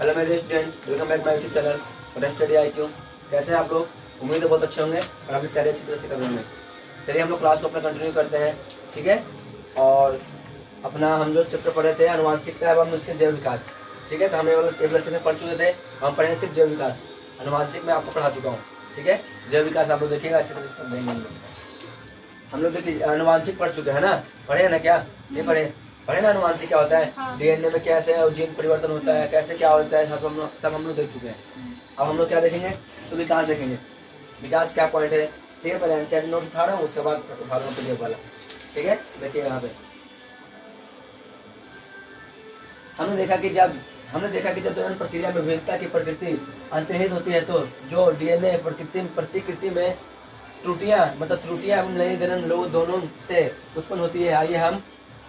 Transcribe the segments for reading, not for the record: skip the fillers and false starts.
Hello मेरे student, welcome back my YouTube channel और study IQ। कैसे हैं आप लोग? उम्मीद है बहुत अच्छे होंगे और आप तैयारी अच्छी तरह से कर रहे होंगे। चलिए हम लोग क्लास को अपना कंटिन्यू करते हैं, ठीक है। और अपना हम जो चैप्टर पढ़े थे अनुवांशिकता एवं उसके जैव विकास, ठीक है। तो हमने टेबल में पढ़ चुके थे, हम पढ़ेंगे सिर्फ जैव विकास। अनुवांशिक मैं आपको पढ़ा चुका हूँ, ठीक है। जैव विकास आप लोग देखिएगा, अच्छी तरह से समझेंगे। हम लोग देखिए अनुवांशिक पढ़ चुके हैं ना, पढ़े ना क्या? नहीं पढ़े ना अनुवांशिक क्या होता है? हाँ। DNA में कैसे जीन परिवर्तन होता है, कैसे क्या होता है, सब हम लोग देख चुके हैं। अब हम लोग क्या देखेंगे? तो विकास देखेंगे। विकास क्या पॉइंट है, ठीक है। पहले एनसीईआरटी नोट उठा रहा हूँ, उसके बाद उठा रहा हूँ PDF वाला, ठीक है। देखिए यहाँ पे हमने देखा कि जब जनन प्रक्रिया में विविधता की प्रकृति अंतर्निहित होती है, तो जो DNA प्रतिकृति में त्रुटियां एवं नई जनन लोग दोनों से उत्पन्न होती है। आइए हम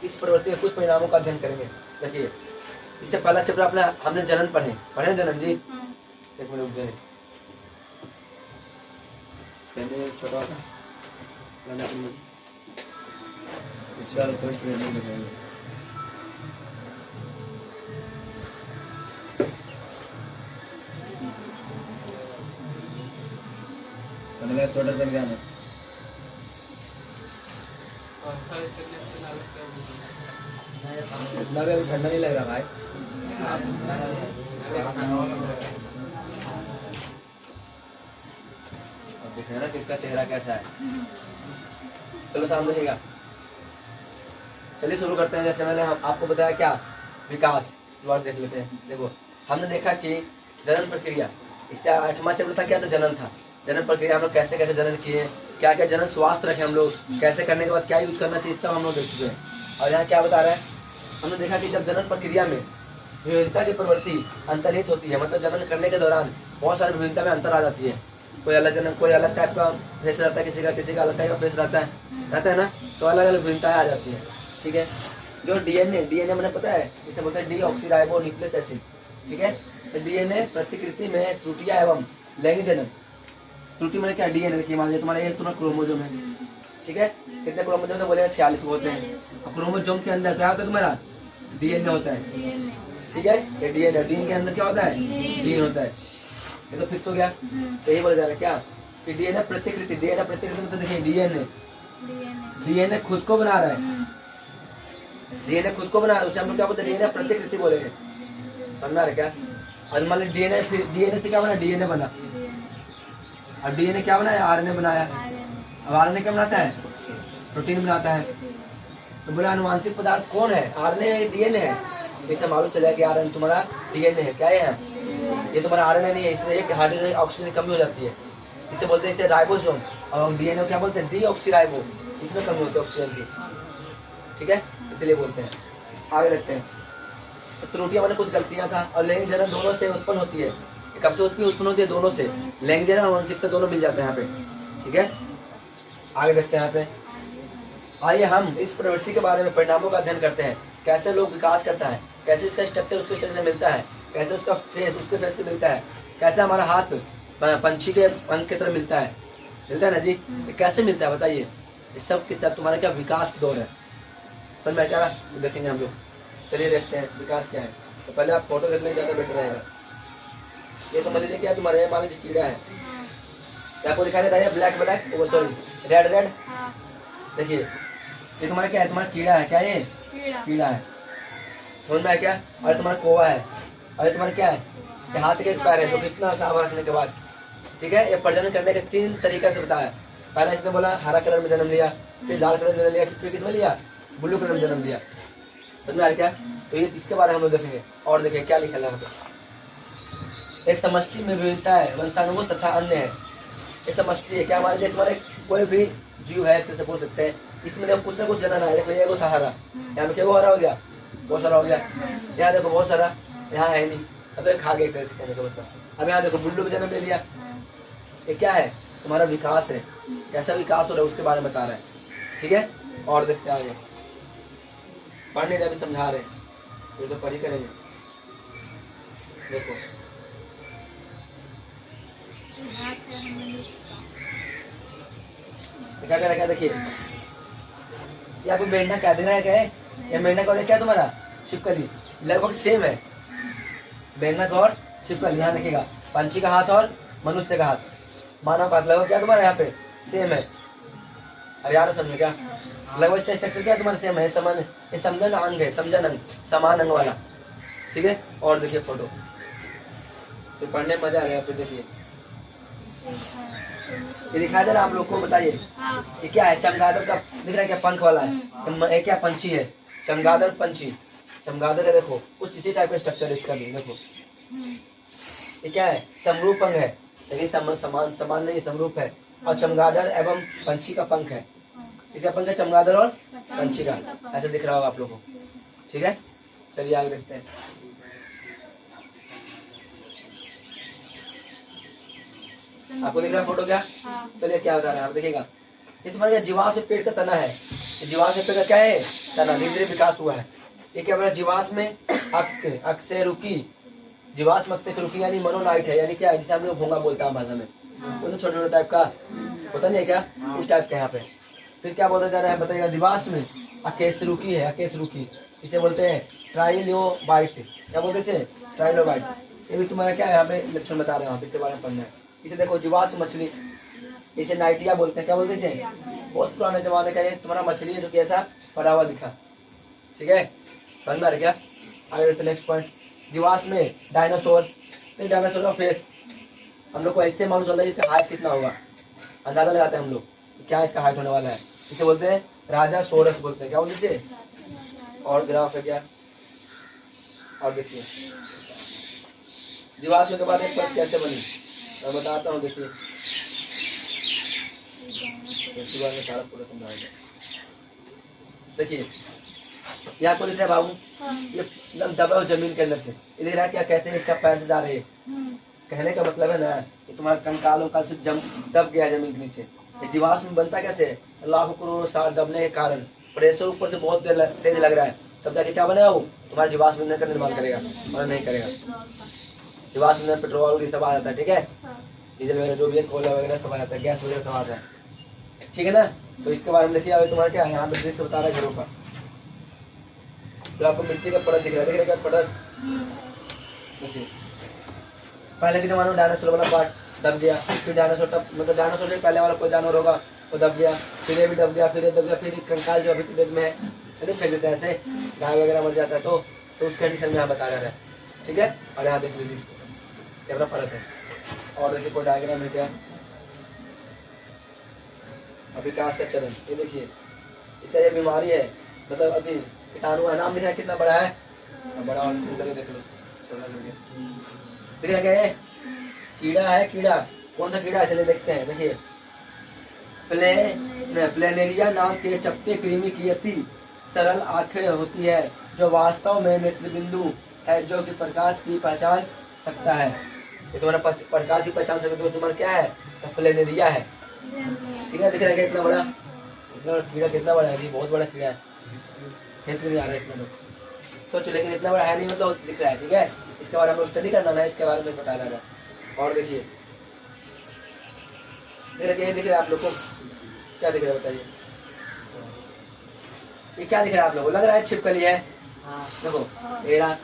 इस प्रवृत्ति के कुछ परिणामों का अध्ययन करेंगे। देखिए, इससे पहला चैप्टर हमने जनन पढ़े जनन जी। एक मिनट रुक जाइए, पहले छोटा था स्वेटर पहन के आना। इतना भी अभी ठंडा नहीं लग रहा भाई। अब दिख रहा है ना किसका चेहरा कैसा है। चलो सामने देखिएगा। चलिए शुरू करते हैं। जैसे मैंने आपको बताया क्या, विकास वर्ड देख लेते हैं। देखो, हमने देखा कि जनन प्रक्रिया, इससे 8वां चैप्टर था क्या था, जनन था। जनन प्रक्रिया हम लोग कैसे कैसे जनन किए, क्या क्या जनन स्वास्थ्य रखे हम लोग, कैसे करने के बाद क्या यूज करना चाहिए, सब हम लोग देख चुके हैं। और यहाँ क्या बता रहा है, हमने देखा कि जब जनन प्रक्रिया में विविधता की प्रवृत्ति अंतर्निहित होती है, मतलब जनन करने के दौरान बहुत सारी विविधता में अंतर आ जाती है। कोई अलग जनन, कोई अलग टाइप का फेस रहता है, किसी का अलग टाइप का फेस रहता है ना, तो अलग अलग विविधताएं आ जाती है, ठीक है। जो डीएनए मैंने पता है, इसे बोलते हैं डीऑक्सीराइबो न्यूक्लिक एसिड, ठीक है। डीएनए प्रतिकृति में त्रुटियां एवं लैंगिक जनन, त्रुटि मैंने क्या, डीएनए देखिए मान लीजिए तुम्हारा एक तुम्हारा क्रोमोजोम है, ठीक है। कितने क्रोमोजोम तो बोलेगा 46 होते हैं। और क्रोमोजोम के अंदर क्या होता है तुम्हारा, डीएनए होता है, ठीक है। ये डीएनए के अंदर क्या होता है, जीन होता है। ये तो फिक्स हो गया। तो यही बोला जा रहा है क्या कि डीएनए प्रतिकृति में देखिए डीएनए खुद को बना रहा है, उसे हम लोग क्या बोलते हैं, डीएनए प्रतिकृति बोलेंगे। समझ में आ रहा है क्या? और मान लीजिए डीएनए से क्या बना, डीएनए बना। और डीएनए क्या बनाया, आरएनए बनाया। अब आरएनए क्या बनाता है, प्रोटीन बनाता है। तो बोला अनुवांशिक पदार्थ कौन है, आरएनए डीएनए है। जैसे मालूम चला कि आरएनए तुम्हारा डीएनए है, क्या है ये तुम्हारा आरएनए नहीं है, इसमें एक हाइड्रोजन ऑक्सीजन की कमी हो जाती है, इसे बोलते हैं इसे राइबोसोम। और डीएनए क्या बोलते हैं, डीऑक्सीराइबो, इसमें कमी होती है ऑक्सीजन की, ठीक है, इसलिए बोलते हैं। आगे देखते हैं। तो त्रुटियां मैंने कुछ गलतियां था। और लैंगिक जनन दोनों से उत्पन्न होती है। कब से उत्पन्न होती है, दोनों से। लैंगिक जनन और अनुवांशिकता दोनों मिल जाते हैं यहाँ पे, ठीक है। आगे देखते हैं यहाँ पे। आइए हम इस प्रवृत्ति के बारे में परिणामों का अध्ययन करते हैं। कैसे लोग विकास करता है, कैसे इसका स्ट्रक्चर उसके स्ट्रक्चर से मिलता है, कैसे उसका फेस उसके फेस से मिलता है, कैसे हमारा हाथ पंछी के पंख की तरह मिलता है ना जी। ये कैसे मिलता है बताइए। इस सब किस तरह तुम्हारा क्या विकास की दौर है, समझ में क्या देखेंगे हम लोग। चलिए देखते हैं विकास क्या है। तो पहले आप फोटो देखने ज़्यादा बेटर रहेगा। ये समझ लीजिए क्या तुम्हारे मान लीजिए कीड़ा है, क्या आपको दिखाई दे रहा है, ब्लैक सॉरी रेड। देखिए ये तुम्हारा क्या है, तुम्हारा कीड़ा है, क्या ये कीड़ा है, समझ में क्या। और तुम्हारा कोवा है, और तुम्हारा क्या है, ये हाथ के पैर है, जो कितना साफ रखने के बाद, ठीक है। ये प्रजनन करने के 3 तरीके से बताया। पहले इसने बोला हरा कलर में जन्म लिया, फिर लाल कलर में जन्म लिया, फिर किस में लिया, ब्लू कलर में जन्म लिया। समझ में आ रहा क्या? तो ये इसके बारे में हम लोग देखेंगे। और देखिए क्या लिखा है यहाँ पे, एक समष्टि में विविधता है, वंशानुगत तथा अन्य है। ये समष्टि है, क्या मान लीजिए तुम्हारे कोई भी जीव है, कैसे बोल सकते हैं, इसमें देखो कुछ ना कुछ जनन है। देखो ये था हरा, यहाँ पे क्या हरा हो गया, बहुत सारा हो गया। यहाँ देखो बहुत सारा, यहाँ है नहीं, तो ये खा गया एक तरह से कहने का मतलब। अब यहाँ देखो ब्लू में जन्म ले लिया। ये क्या है, तुम्हारा विकास है, कैसा विकास हो रहा है उसके बारे में बता रहा है, ठीक है। और देखते हैं आगे, पढ़ने का भी समझा रहे हैं, ये तो पढ़ी करेंगे। देखो क्या कर रखा है, देखिए ये आपको मेंढक क्या दे रहा है, क्या है ये मेंढक और क्या तुम्हारा छिपकली लगभग सेम है। मेंढक और छिपकली। यहाँ देखिएगा पंछी का हाथ और मनुष्य का हाथ, मानव का हाथ लगभग क्या तुम्हारे यहाँ पे सेम है। अरे यार समझे क्या, लगभग स्ट्रक्चर क्या तुम्हारे सेम है, समान, ये समझन अंग है, समझन अंग, समान अंग वाला, ठीक है। और देखिए फोटो, तो पढ़ने में मजा आ रहा है। फिर देखिए ये दिखाई दे रहा है आप लोग को, बताइए ये क्या है, चमगादड़ का दिख रहा है क्या, पंख वाला है, ये क्या पंछी है, चमगादड़ पंछी, चमगादड़ का देखो कुछ इसी टाइप का स्ट्रक्चर है इसका भी, देखो ये क्या है, समरूप अंग है, लेकिन समान समान नहीं, समरूप है। और चमगादड़ एवं पंछी का पंख है, इसका पंख है चमगादड़ और पंछी का, ऐसे दिख रहा होगा आप लोगों को, ठीक है। चलिए आगे देखते हैं। आपको दिख रहा है फोटो क्या, चलिए क्या बता रहे हैं आप, देखिएगा ये तुम्हारे जीवाश्म पेड़ का तना है, ये जीवाश्म पेड़ का क्या है, तना, धीरे धीरे विकास हुआ है। ये क्या बोला, जीवाश्म में अक्सेरुकी, जीवाश्म अक्सेरुकी यानी मोनोनाइट है, यानी क्या है, जिसे हम लोग घोंगा बोलते हैं भाषा में, वो तो छोटे छोटे टाइप का होता नहीं है क्या, उस टाइप का यहाँ पे। फिर क्या बोलता जा रहा है बताइएगा, जीवाश्म में अकेसरुकी है, अकेसरुकी, इसे बोलते हैं ट्राइलोबाइट, क्या बोलते हैं, ट्राइलोबाइट। ये भी तुम्हारा क्या है, यहाँ पे लक्षण बता रहे हैं, इसके बारे में पढ़ना है। इसे देखो जीवाश्म मछली, इसे नाइटिया बोलते हैं, क्या बोलते हैं, बहुत पुराने जमाने का ये तुम्हारा मछली है जो कि ऐसा पड़ा हुआ दिखा, ठीक है, समझ में आ रहा क्या। आगे देखते नेक्स्ट पॉइंट, जीवाश्म में डायनासोर, डायनासोर का फेस हम लोग को ऐसे मालूम चलता है इसका हाइट कितना होगा, अंदाजा लगाते हैं हम लोग क्या इसका हाइट होने वाला है, इसे बोलते हैं राजा सोरस बोलते हैं, क्या बोलते हैं। और ग्राफ है क्या, और देखिए जीवाश्म के बाद एक परत कैसे बनी मैं बताता हूँ, देखिए में सारा पूरा समझाएगा। देखिए ये आपको दिख रहा है बाबू, ये एकदम दबा हुआ जमीन के अंदर से, ये दिख रहा है क्या, कैसे इसका पैर से जा रही है, कहने का मतलब है ना कि तुम्हारा कंकाल उंकाल से दब गया है जमीन के नीचे। ये जीवाश्म बनता कैसे है, लाखों करोड़ों साल दबने के कारण प्रेशर ऊपर से बहुत तेज लग रहा है, तब जाके क्या बनेगा वो, तुम्हारे जीवाश्म ईंधन का निर्माण करेगा, और नहीं करेगा। जीवाश्म ईंधन पेट्रोल ये सब आ जाता है, ठीक है, डीजल वगैरह जो भी है, कोयला वगैरह सब आ जाता है, गैस वगैरह सब आता है, ठीक है ना। तो इसके बारे में देखिए, अभी तुम्हारा क्या है, यहाँ पे दृश्य बता रहा है घरों का, तो आपको मिट्टी का परत दिख रहा है, देख रहे क्या परत, देखिए पहले के जमाने में डायनासोर वाला पार्ट दब गया, फिर डायनासोर मतलब डायनासोर से पहले वाला कोई जानवर होगा वो दब गया, फिर ये भी दब गया, फिर ये दब गया, फिर कंकाल जो अभी की डेट में है फेंक देते हैं ऐसे, गाय वगैरह मर जाता है, तो उस कंडीशन में यहाँ बताया जा रहा है, ठीक है। और यहाँ देख लीजिए इसको कैमरा परत है, और जैसे कोई डायग्राम है क्या, विकास का चरण, ये देखिए इसका ये बीमारी है, मतलब अति कीटाणु है, नाम दिख रहा है कितना बड़ा है, बड़ा और देख लो, दिख रहा क्या है, कीड़ा है, कीड़ा कौन सा कीड़ा है, चलिए देखते हैं। देखिए फ्लेनेरिया नाम के चपटे कृमि की अति सरल आंखें होती है, जो वास्तव में नेत्र बिंदु है, जो कि प्रकाश की पहचान सकता है। ये तुम्हारा प्रकाश की पहचान सकते तो तुम्हारा क्या है, फ्लेनेरिया है, ठीक है। दिख रहा है इतना बड़ा, इतना कीड़ा कितना बड़ा है, बहुत बड़ा कीड़ा है, फेस में नहीं आ रहा है इतना, सोचो, लेकिन इतना बड़ा है नहीं, मतलब दिख रहा है, ठीक है। इसके बारे में स्टडी करना है, इसके बारे में बताया जा रहा है। और देखिए दिख रहा है आप लोग को, क्या दिख रहा है बताइए, ये क्या दिख रहा है आप लोग को, लग रहा है छिपकली है, देखो एड़ा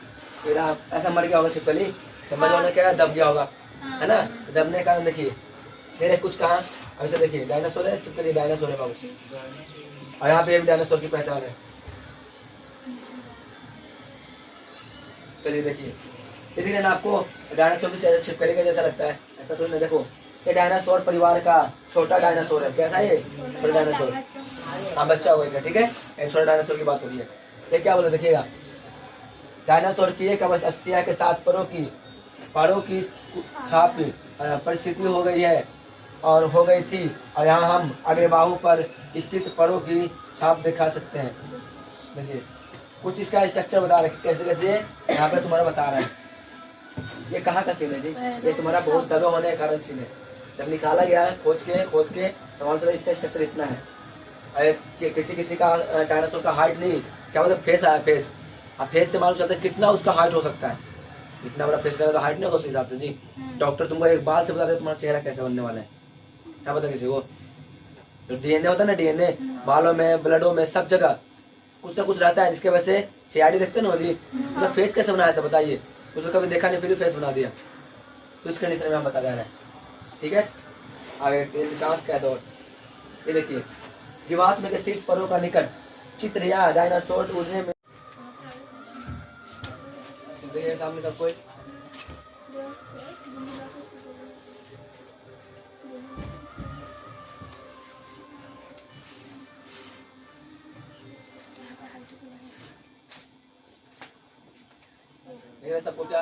एड़ा ऐसा मर गया होगा छिपकली, तो मर जाने क्या दब गया होगा, है ना, दबने के कारण देखिए मेरे कुछ कहाँ, ऐसे देखिए डायनासोर है, छिपकली डायनासोर है बाबू, और यहाँ पे भी डायनासोर की पहचान है। चलिए देखिए ये दिख रहा है ना आपको, डायनासोर भी छिपकली का जैसा लगता है, ऐसा थोड़ी ना, देखो ये डायनासोर परिवार का छोटा डायनासोर है, कैसा है ये, छोटा डायनासोर, हाँ बच्चा होगा इसका, ठीक है, ये छोटा डायनासोर की बात हो रही है। ये क्या बोले देखिएगा, डायनासोर की एक अवस्था के साथ परों की छाप परिस्थिति हो गई है और हो गई थी, और यहाँ हम अग्रबाहु पर स्थित परों की छाप दिखा सकते हैं। देखिए कुछ इसका स्ट्रक्चर बता रहे कैसे कैसे यहाँ पे तुम्हारा बता रहा है। ये कहाँ का सीन है जी, ये तुम्हारा बहुत दबे होने के कारण सीन है, जब निकाला गया है खोद के तो मालूम चला इसका स्ट्रक्चर इतना है। अरे किसी का डायनासोर का हाइट नहीं, क्या मतलब फेस आया, फेस, अब फेस से मालूम चलता है कितना उसका हाइट हो सकता है, इतना बड़ा फेस लगा तो हाइट नहीं होगा उस हिसाब से जी। डॉक्टर तुमको एक बाल से बता दे तुम्हारा चेहरा कैसे बनने वाला है, क्या पता किसी को। तो डीएनए होता है ना, डीएनए बालों में, ब्लडों में, सब जगह कुछ ना कुछ रहता है, जिसके वजह से सीआईडी देखते ना जी, मतलब फेस कैसे बनाया था बताइए, उसको कभी देखा नहीं फिर भी फेस बना दिया, तो इस कंडीशन में हम बता जा रहे हैं। ठीक है, आगे विकास का दौर। ये देखिए, जीवाश्म के शीर्ष परों का निकट चित्र या डायनासोर उड़ने में। देखिए सामने सब कोई सबको क्या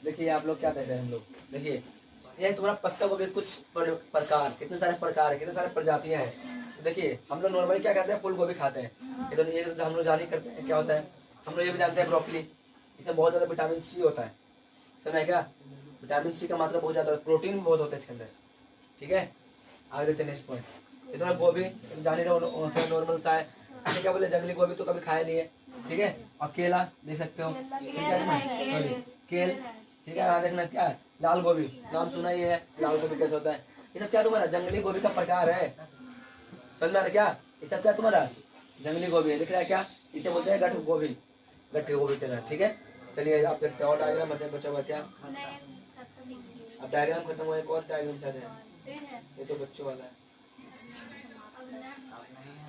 देखिए, आप लोग क्या देख रहे हैं, हम लोग देखिए ये तुम्हारा पत्ता गोभी कुछ प्रकार, कितने सारे प्रकार है, कितने सारे प्रजातियां हैं। देखिए हम लोग नॉर्मली क्या कहते हैं, फूल गोभी खाते हैं, ये तो हम लोग जान ही करते हैं क्या होता है। हम लोग ये भी जानते हैं ब्रोकली, इसमें बहुत ज्यादा विटामिन सी होता है, समझ क्या, विटामिन सी का मात्रा बहुत ज्यादा, प्रोटीन बहुत होता है इसके अंदर। ठीक है, आगे देखते हैं नेक्स्ट पॉइंट। ये तुम्हारा गोभी जान ही रहे नॉर्मल सा है, क्या बोले जंगली गोभी तो कभी खाया नहीं है। ठीक है, और केला देख सकते हो, सॉरी केल। ठीक है, यहाँ देखना क्या है, लाल गोभी, नाम सुना ही है, लाल गोभी कैसे होता है। ये सब क्या तुम्हारा जंगली गोभी का प्रकार है, समझ में आ रहा क्या, ये सब क्या तुम्हारा जंगली गोभी है, दिख रहा है क्या, इसे बोलते हैं गठ गोभी, गठ गोभी तेरा। ठीक है, चलिए आप देखते हैं और डायग्राम बचा हुआ क्या, अब डायग्राम खत्म हुआ, एक और डायग्राम चल रहा है, ये तो बच्चों वाला है।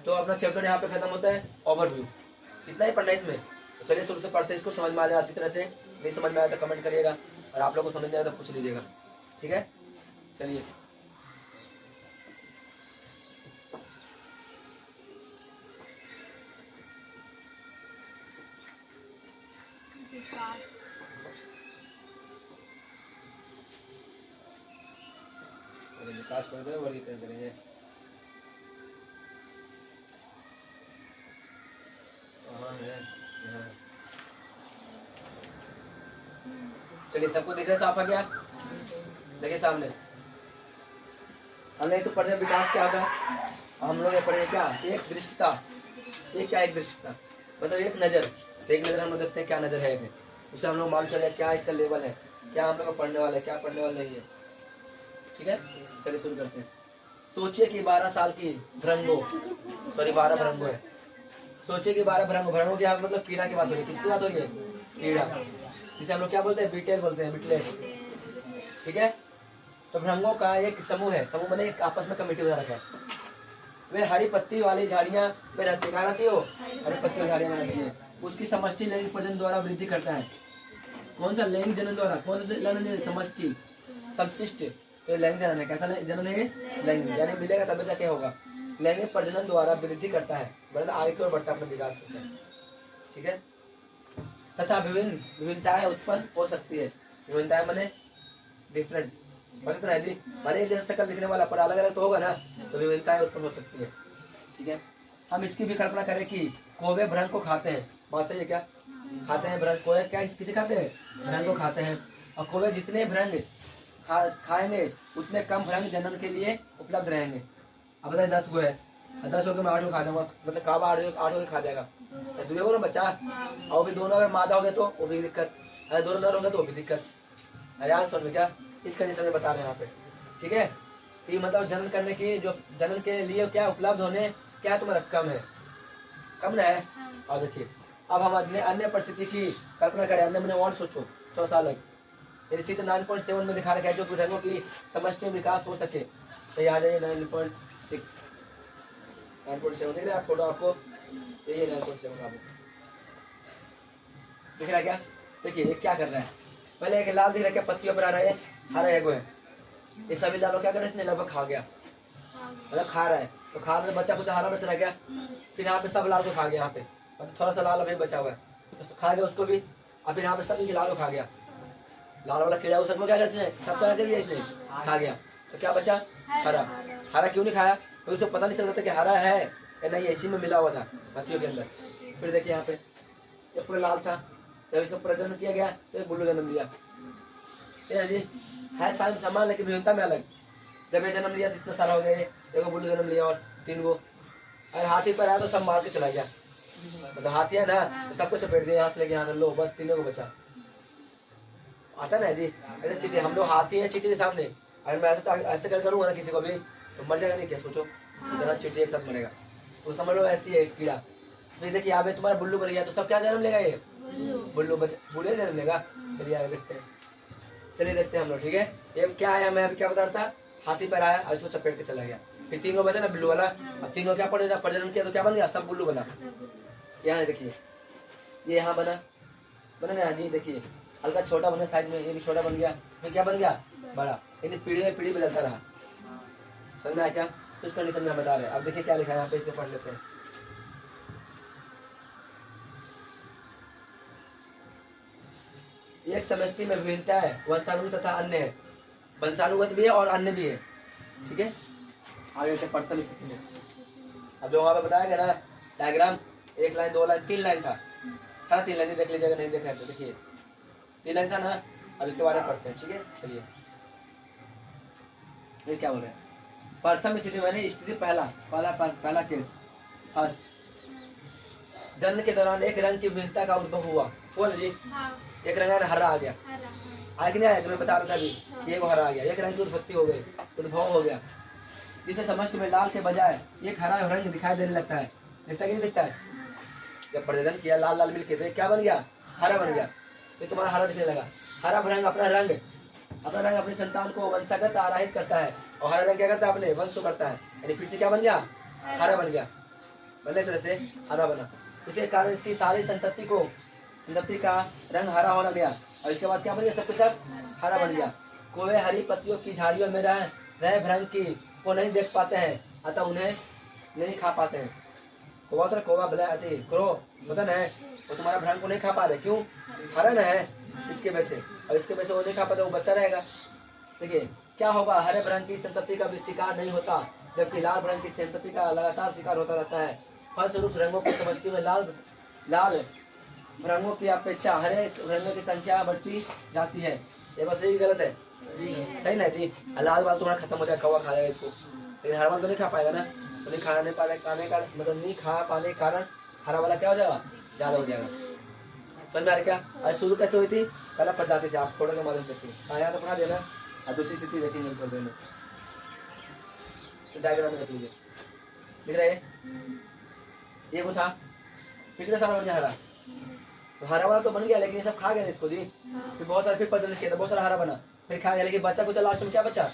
तो अपना चैप्टर यहाँ पे खत्म होता है, ओवरव्यू, इतना ही पढ़ना है इसमें। तो चलिए शुरू से पढ़ते हैं इसको, समझ में आ जाए अच्छी तरह से, नहीं समझ में आया तो कमेंट करिएगा, और आप लोग को समझ में आया तो पूछ लीजिएगा। ठीक है, चलिए विकास करते हैं, वर्गीकरण करेंगे। चलिए सबको दिख रहा है, साफ आ गया, देखिए सामने हमने तो पढ़े विकास क्या होता है, हम लोग ये पढ़े क्या, एक दृष्टता, ये क्या एक दृष्टता मतलब एक नजर, एक नजर हम लोग देखते हैं क्या नजर है, उससे हम लोग मालूम चले क्या इसका लेवल है, क्या हम लोग को पढ़ने वाला है, क्या पढ़ने वाला नहीं है। ठीक है, चलिए शुरू करते हैं। सोचिए कि 12 साल की भृंगो, सॉरी 12 भृंगो है, सोचिए कि 12 भृंगो, भृंगो की यहाँ मतलब कीड़ा की बात हो रही है, किसकी बात हो रही है, कीड़ा, जिसे हम लोग क्या बोलते हैं, बीटेल बोलते हैं, बिटलेस। ठीक है, तो भृंगों का एक समूह है, समूह मैंने एक आपस में कमेटी बना रखा है, वे हरी पत्ती वाली झाड़ियां में रहती, कहाँ रहती हो, हरी पत्ती वाली झाड़ियां में रहती है, उसकी समष्टि लैंगिक प्रजनन द्वारा वृद्धि करता है। कौन सा लैंगिक जनन द्वारा, कौन सा जनन, समष्टि, सबसिस्ट, तो लैंगिक जनन है, कैसा जनन है, लैंगिक यानी मिलेगा तब जाके होगा, लैंगिक प्रजनन द्वारा वृद्धि करता है, मतलब आगे की ओर बढ़ता है, अपना विकास करता है। ठीक है, तथा विभिन्न विभिन्नताएं उत्पन्न हो सकती है, विभिन्नताएं माने डिफरेंट हो सकता है जी, माने एक जैसा शकल दिखने वाला पर अलग अलग तो होगा ना, तो विभिन्नताएं उत्पन्न हो सकती है। ठीक है, हम इसकी भी कल्पना करें कि कौवे भृंग को खाते हैं, बात सही है क्या, खाते हैं भृंग, कौवे क्या किसे खाते हैं, भृंग को खाते हैं, और कौवे जितने भृंग खाएंगे उतने कम भृंग जनन के लिए उपलब्ध रहेंगे। अब बताइए 10 गो है, 10 हो गए मैं 8 को खा जाऊंगा, मतलब काबा 8 को खा जाएगा, तो हो ना बच्चा, और भी दोनों अगर मादा हो गए तो वो भी दिक्कत, अगर दोनों नर हो गए तो वो भी दिक्कत, यार समझ क्या, इस कंडीशन में बता रहे हैं यहाँ पे। ठीक है, ये मतलब जनन करने की, जो जनन के लिए क्या उपलब्ध होने क्या तुम्हारा कम है, कम ना है। और देखिए अब हम अन्य परिस्थिति की कल्पना करें, अन्य मैंने और सोचो थोड़ा सा अलग, यदि चित्र 9.7 में दिखा रखा है जो भृंगों की समष्टि विकास हो सके, तो यहाँ जाइए 9.6, 9.7 दिख रहा है फोटो आपको, यही 9.7 आपको दिख रहा है क्या। देखिए ये क्या कर रहा है, पहले एक लाल दिख रहा है क्या, पत्तियों पर आ रहा है, हरा एगो है, ये सभी लालों क्या कर रहे हैं, इसने लगभग खा गया, मतलब खा रहा है, तो खा रहा है बच्चा कुछ हरा बच रहा गया, फिर यहाँ पे सब लाल को खा गया, यहाँ पे थोड़ा सा लाल अभी बचा हुआ है, तो खा गया उसको भी, और फिर यहाँ पे सब लाल को खा गया, लाल वाला कीड़ा उस में क्या करते हैं, सब क्या कर दिया इसने, खा गया, तो क्या बचा, हरा। हरा क्यों नहीं खाया, तो उसको पता नहीं चल रहा था कि हरा है या नहीं, इसी में मिला हुआ था पत्तियों के अंदर। फिर देखिए यहाँ पे ये पूरा लाल था, जब इसका प्रजनन किया गया तो एक बुल्लू जन्म लिया, जी है समान लेकिन विभिन्नता में अलग, जब ये जन्म लिया तो इतना सारा हो गया, देखो बुल्लू जन्म लिया और 3 गो, अगर हाथी पर आया तो सब मार के चला गया, मतलब हाथी है ना तो सबको चपेट दिया, यहाँ से लेके यहाँ लो, बस 3 को बचा, आता ना जी। ऐसे चीटी, हम लोग हाथी है चीटी के सामने, अगर मैं ऐसे कर करूँगा ना किसी को भी तो मर जाएगा नहीं क्या, सोचो इतना चीटी एक साथ मरेगा, तो समझ लो ऐसी है कीड़ा, तो देखिए यहाँ पे तुम्हारा बुल्लू बन गया, तो सब क्या जन्म लेगा? ये बुल्लू बुल्लू जन्म लेगा। चलिए आगे देखते हैं, चलिए देखते हैं हम लोग। ठीक है, ये क्या आया, मैं अभी क्या बता रहा था, हाथी पर आया और इसको चपेट के चला गया, फिर तीनों बचा ना बिल्लू वाला, अब तीनों क्या प्रजनन किया तो क्या बन गया? सब बुल्लू बना। यहाँ देखिए ये यहाँ बना बना ना जी, देखिए हल्का छोटा बना साइज में, ये भी छोटा बन गया, फिर क्या बन गया? बड़ा। यानी पीढ़ी में पीढ़ी बदलता रहा। समझ में आया क्या? तो इस कंडीशन में बता रहे हैं। अब देखिए क्या लिखा है यहाँ पे, इसे पढ़ लेते हैं। एक समष्टि में विभिन्नता है, वंशानुगत तथा अन्य है। वंशानुगत भी है और अन्य भी है। ठीक है, आगे से प्रथम स्थिति में, अब जो वहां पे बताया गया ना डायग्राम, 1 लाइन 2 लाइन 3 लाइन था, 3 लाइन देख लीजिएगा, नहीं देखा है तो देखिए 3 लाइन था ना। अब इसके बारे में पढ़ते हैं। ठीक है, चलिए ये क्या बोल रहे हैं? प्रथम स्थिति मैंने स्थिति पहला केस, फर्स्ट, जन्म के दौरान एक रंग की विभिन्नता का उद्भव हुआ। बोल जी, एक रंग हरा आ गया, आया कि नहीं आया? जो मैं बता रहा था अभी, ये वो हरा आ गया, एक रंग की उत्पत्ति हो गई, उद्भव हो गया, जिसे समष्टि में लाल के बजाय एक हरा रंग दिखाई देने लगता है। दिखता कि नहीं दिखता है? जब प्रजनन किया लाल लाल मिलके तो क्या बन गया? हरा बन गया। ये तुम्हारा हरा दिखने लगा। हरा रंग अपना रंग अपनी संतान को वंशागत आराहित करता है, और हरा रंग क्या करता है? अपने वंश को करता है। यानी फिर से क्या बन गया? हरा बन गया। बने तरह से हरा बना। इसी कारण इसकी सारी संतति का रंग हरा होना गया, और इसके बाद क्या बन गया? सब कुछ सब हरा बन गया। कोवे हरी पत्तियों की झाड़ियों में रह भ्रंग की को नहीं देख पाते हैं, अतः उन्हें नहीं खा पाते हैं। कोवा बलाती क्रो बदन है, वो तुम्हारा भ्रंग को नहीं खा पा रहे, क्यों? हरा न है, इसके वजह से, और इसके वजह से वो नहीं खा पाते, वो बच्चा रहेगा। देखिए क्या होगा, हरे भ्रंग की संतति का भी शिकार नहीं होता, जबकि लाल भ्रंग की संतति का लगातार शिकार होता रहता है। फलस्वरूप रंगों की समष्टि में लाल भ्रंगों की अपेक्षा हरे भ्रंगों की संख्या बढ़ती जाती है। ये बस यही गलत है, सही ना जी? लाल बाल तुम्हारा खत्म हो जाएगा, कौवा खा जाएगा इसको, लेकिन हरा बाल तो नहीं खा पाएगा ना। तो नहीं खाने पाने का मतलब नहीं खा पाने के कारण हरा वाला क्या हो जाएगा? ज्यादा हो जाएगा। समझ में आ रहा क्या? और शुरू कैसे हुई थी? पहला प्रजाति से, आप थोड़ा के माध्यम देखिए, यहाँ तो पढ़ा देना, और दूसरी स्थिति देखेंगे थोड़ी देर में, तो डायग्राम में देख लीजिए, दिख रहा है? ये वो था, फिर सारा बन गया हरा, तो हरा वाला तो बन गया, लेकिन ये सब खा गया इसको जी। फिर बहुत सारा फिर प्रजनन किया था, बहुत सारा हरा बना, फिर खा गया, लेकिन बच्चा कुछ लास्ट में क्या बचा?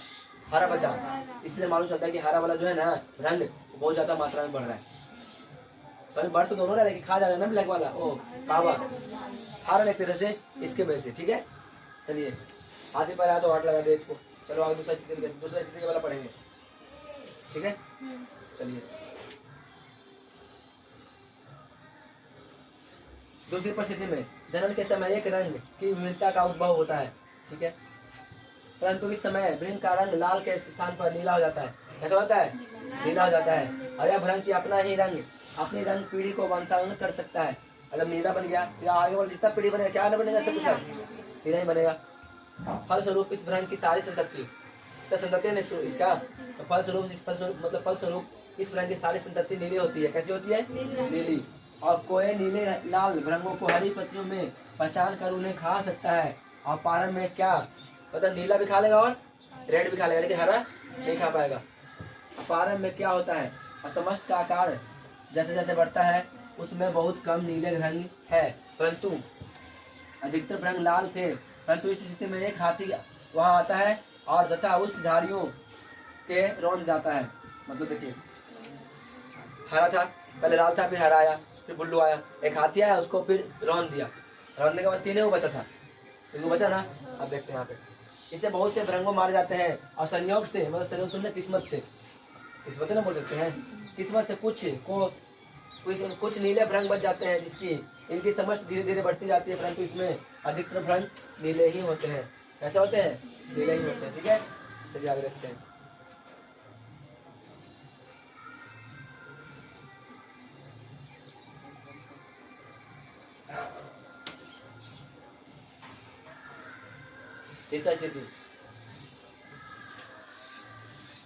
हरा बचा। इसलिए मालूम चलता है कि हरा वाला जो है ना रंग बहुत ज्यादा मात्रा में बढ़ रहा है। समझ बढ़ तो दोनों रहा है, लेकिन खा जा रहा है ना ब्लैक वाला, ओ कावा खा रहा है एक तरह से, इसके वजह से। ठीक है, चलिए हाथी पर आया तो हाथ लगा दे इसको। चलो आगे दूसरा स्थिति वाला पढ़ेंगे। ठीक है, चलिए दूसरी परिस्थिति में जन्म के समय एक रंग की विभिन्नता का उद्भव होता है। ठीक है, परंतु इस समय भ्रंग का रंग लाल के स्थान पर नीला हो जाता है। कैसा होता है? नीला हो जाता है, और यह भ्रंग की अपनी रंग पीढ़ी को वंशानुगत कर सकता है। अगर नीला बन गया तो आगे वाला जितना पीढ़ी बनेगा क्या बनेगा? सब कुछ नीला ही बनेगा। फलस्वरूप इस भ्रंग की सारी संतति इसका फलस्वरूप इस भ्रंग की सारी संतति नीली होती है। कैसी होती है? नीली। और कोई नीले लाल भ्रंगों को हरी पत्तियों में पहचान कर उन्हें खा सकता है, और पारण में क्या मतलब नीला भी खा लेगा और रेड भी खा लेगा, लेकिन हरा नहीं खा पाएगा। पारण में क्या होता है? और समष्ट का आकार जैसे जैसे बढ़ता है उसमें बहुत कम नीले रंग है, परंतु अधिकतर रंग लाल थे। परंतु इस स्थिति में एक हाथी वहां आता है और तथा उस झाड़ियों के रौंद जाता है। मतलब देखिए हरा था, पहले लाल था, फिर हरा आया, फिर बुल्लू आया, एक हाथी आया, उसको फिर रौंद दिया। रौंदने के बाद तीनों बचा था, तीनों बचा ना। अब देखते हैं यहाँ पे, इससे बहुत से भ्रंगों मारे जाते हैं, और संयोग से मतलब संयोग सुनने किस्मत ना बोल सकते हैं, किस्मत से कुछ नीले भ्रंग बच जाते हैं, जिसकी इनकी समझ धीरे धीरे बढ़ती जाती है, परंतु इसमें अधिकतर भ्रंग नीले ही होते हैं। कैसे होते हैं? नीले ही होते हैं। ठीक है, चलिए आगे देखते हैं। तीसरा स्थिति,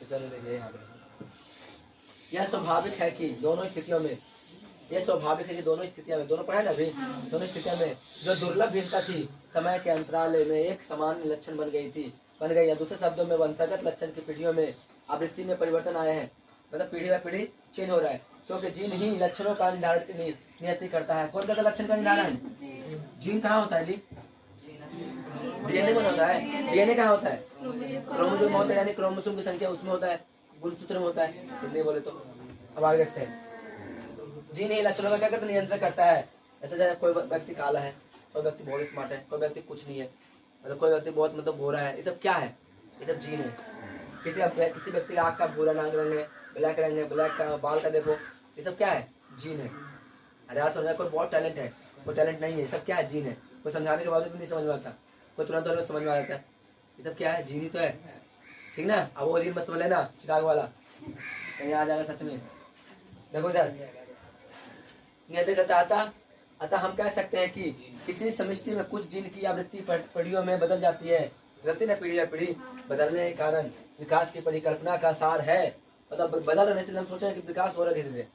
देखिए यहाँ पे, यह स्वाभाविक है कि दोनों स्थितियों में दोनों पढ़ा ना अभी, दोनों स्थितियों में जो दुर्लभ भिन्नता थी समय के अंतराल में एक समान लक्षण बन गई। या दूसरे शब्दों में वंशागत लक्षण की पीढ़ियों में आवृत्ति में परिवर्तन आए हैं, मतलब पीढ़ी बाय पीढ़ी चेंज हो रहा है। क्योंकि जीन ही लक्षणों का नियति करता है। कौन करता है लक्षण का निर्धारण? जीन कहाँ होता है जी? डीएनए में होता है। डीएनए कहाँ होता है? क्रोमोसोम होता है, यानी क्रोमोसोम की संख्या उसमें होता है, गुणसूत्र में होता है, हिंदी बोले तो। अब आगे देखते हैं, जीन ही लक्षणों का क्या करता है? नियंत्रण करता है। ऐसा जैसे कोई व्यक्ति काला है, कोई व्यक्ति बहुत स्मार्ट है, कोई व्यक्ति कुछ नहीं है, मतलब कोई व्यक्ति बहुत मतलब गोरा है, ये सब क्या है? ये सब जीन है। किसी व्यक्ति का आँख का भूरा रंग है, ब्लैक रंग है, ब्लैक का बाल का देखो, ये सब क्या है? जीन है। अरे यार समझा, कोई बहुत टैलेंट है, कोई टैलेंट नहीं है, सब क्या है? जीन है। कोई समझाने के बाद भी नहीं समझ में आता, कोई तुरंत समझ में आ जाता है, ये सब क्या है? जीन ही तो है, ठीक ना। अब वो जीन मत समझ लेना चिराग वाला, कहीं आ जाएगा सच में। देखो इधर नियंत्रण करता। अतः हम कह सकते हैं कि किसी समष्टि में कुछ जीन की आवृत्ति पीढ़ियों में बदल जाती है। बदलती ना, पीढ़ी या पीढ़ी बदलने के कारण विकास की परिकल्पना का सार है। मतलब बदल रहने से हम सोच रहे हैं कि विकास हो रहा है धीरे धीरे।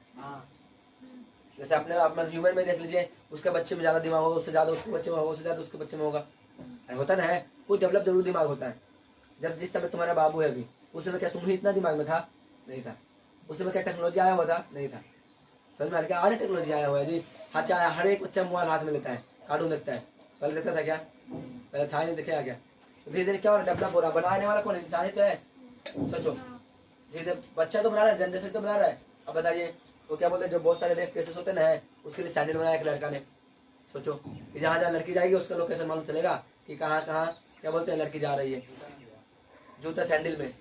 जैसे अपने ह्यूमन में देख लीजिए, उसके बच्चे में ज्यादा दिमाग होगा, उससे ज्यादा उसके बच्चे में होगा, उससे ज्यादा उसके बच्चे में होगा, होता ना है। कोई डेवलप जरूर दिमाग होता है। जब जिस समय तुम्हारा बाबू है अभी, उस समय क्या तुम ही इतना दिमाग में था? नहीं था। उस समय क्या टेक्नोलॉजी आया हुआ था? नहीं था। समझ में आ रहा? आज टेक्नोलॉजी आया हुआ है जी। हर एक बच्चा मोबाइल हाथ में लेता है, कार्टून देखता है। पहले देखता था क्या? पहले था नहीं, देखा क्या? तो धीरे धीरे क्या हो रहा है? डेवलप हो रहा है। बनाने वाला कौन? इंसान ही तो है। सोचो, धीरे धीरे बच्चा तो बना रहा है, जनरेशन तो बना रहा है। अब बताइए, तो क्या बोलते हैं, जो बहुत सारे रेप केसेस होते हैं, उसके लिए सैंडल बनाया एक लड़का ने। सोचो कि जहाँ जहाँ लड़की जाएगी उसका लोकेशन मालूम चलेगा कि कहाँ कहाँ क्या बोलते हैं लड़की जा रही है, जूता सैंडल में।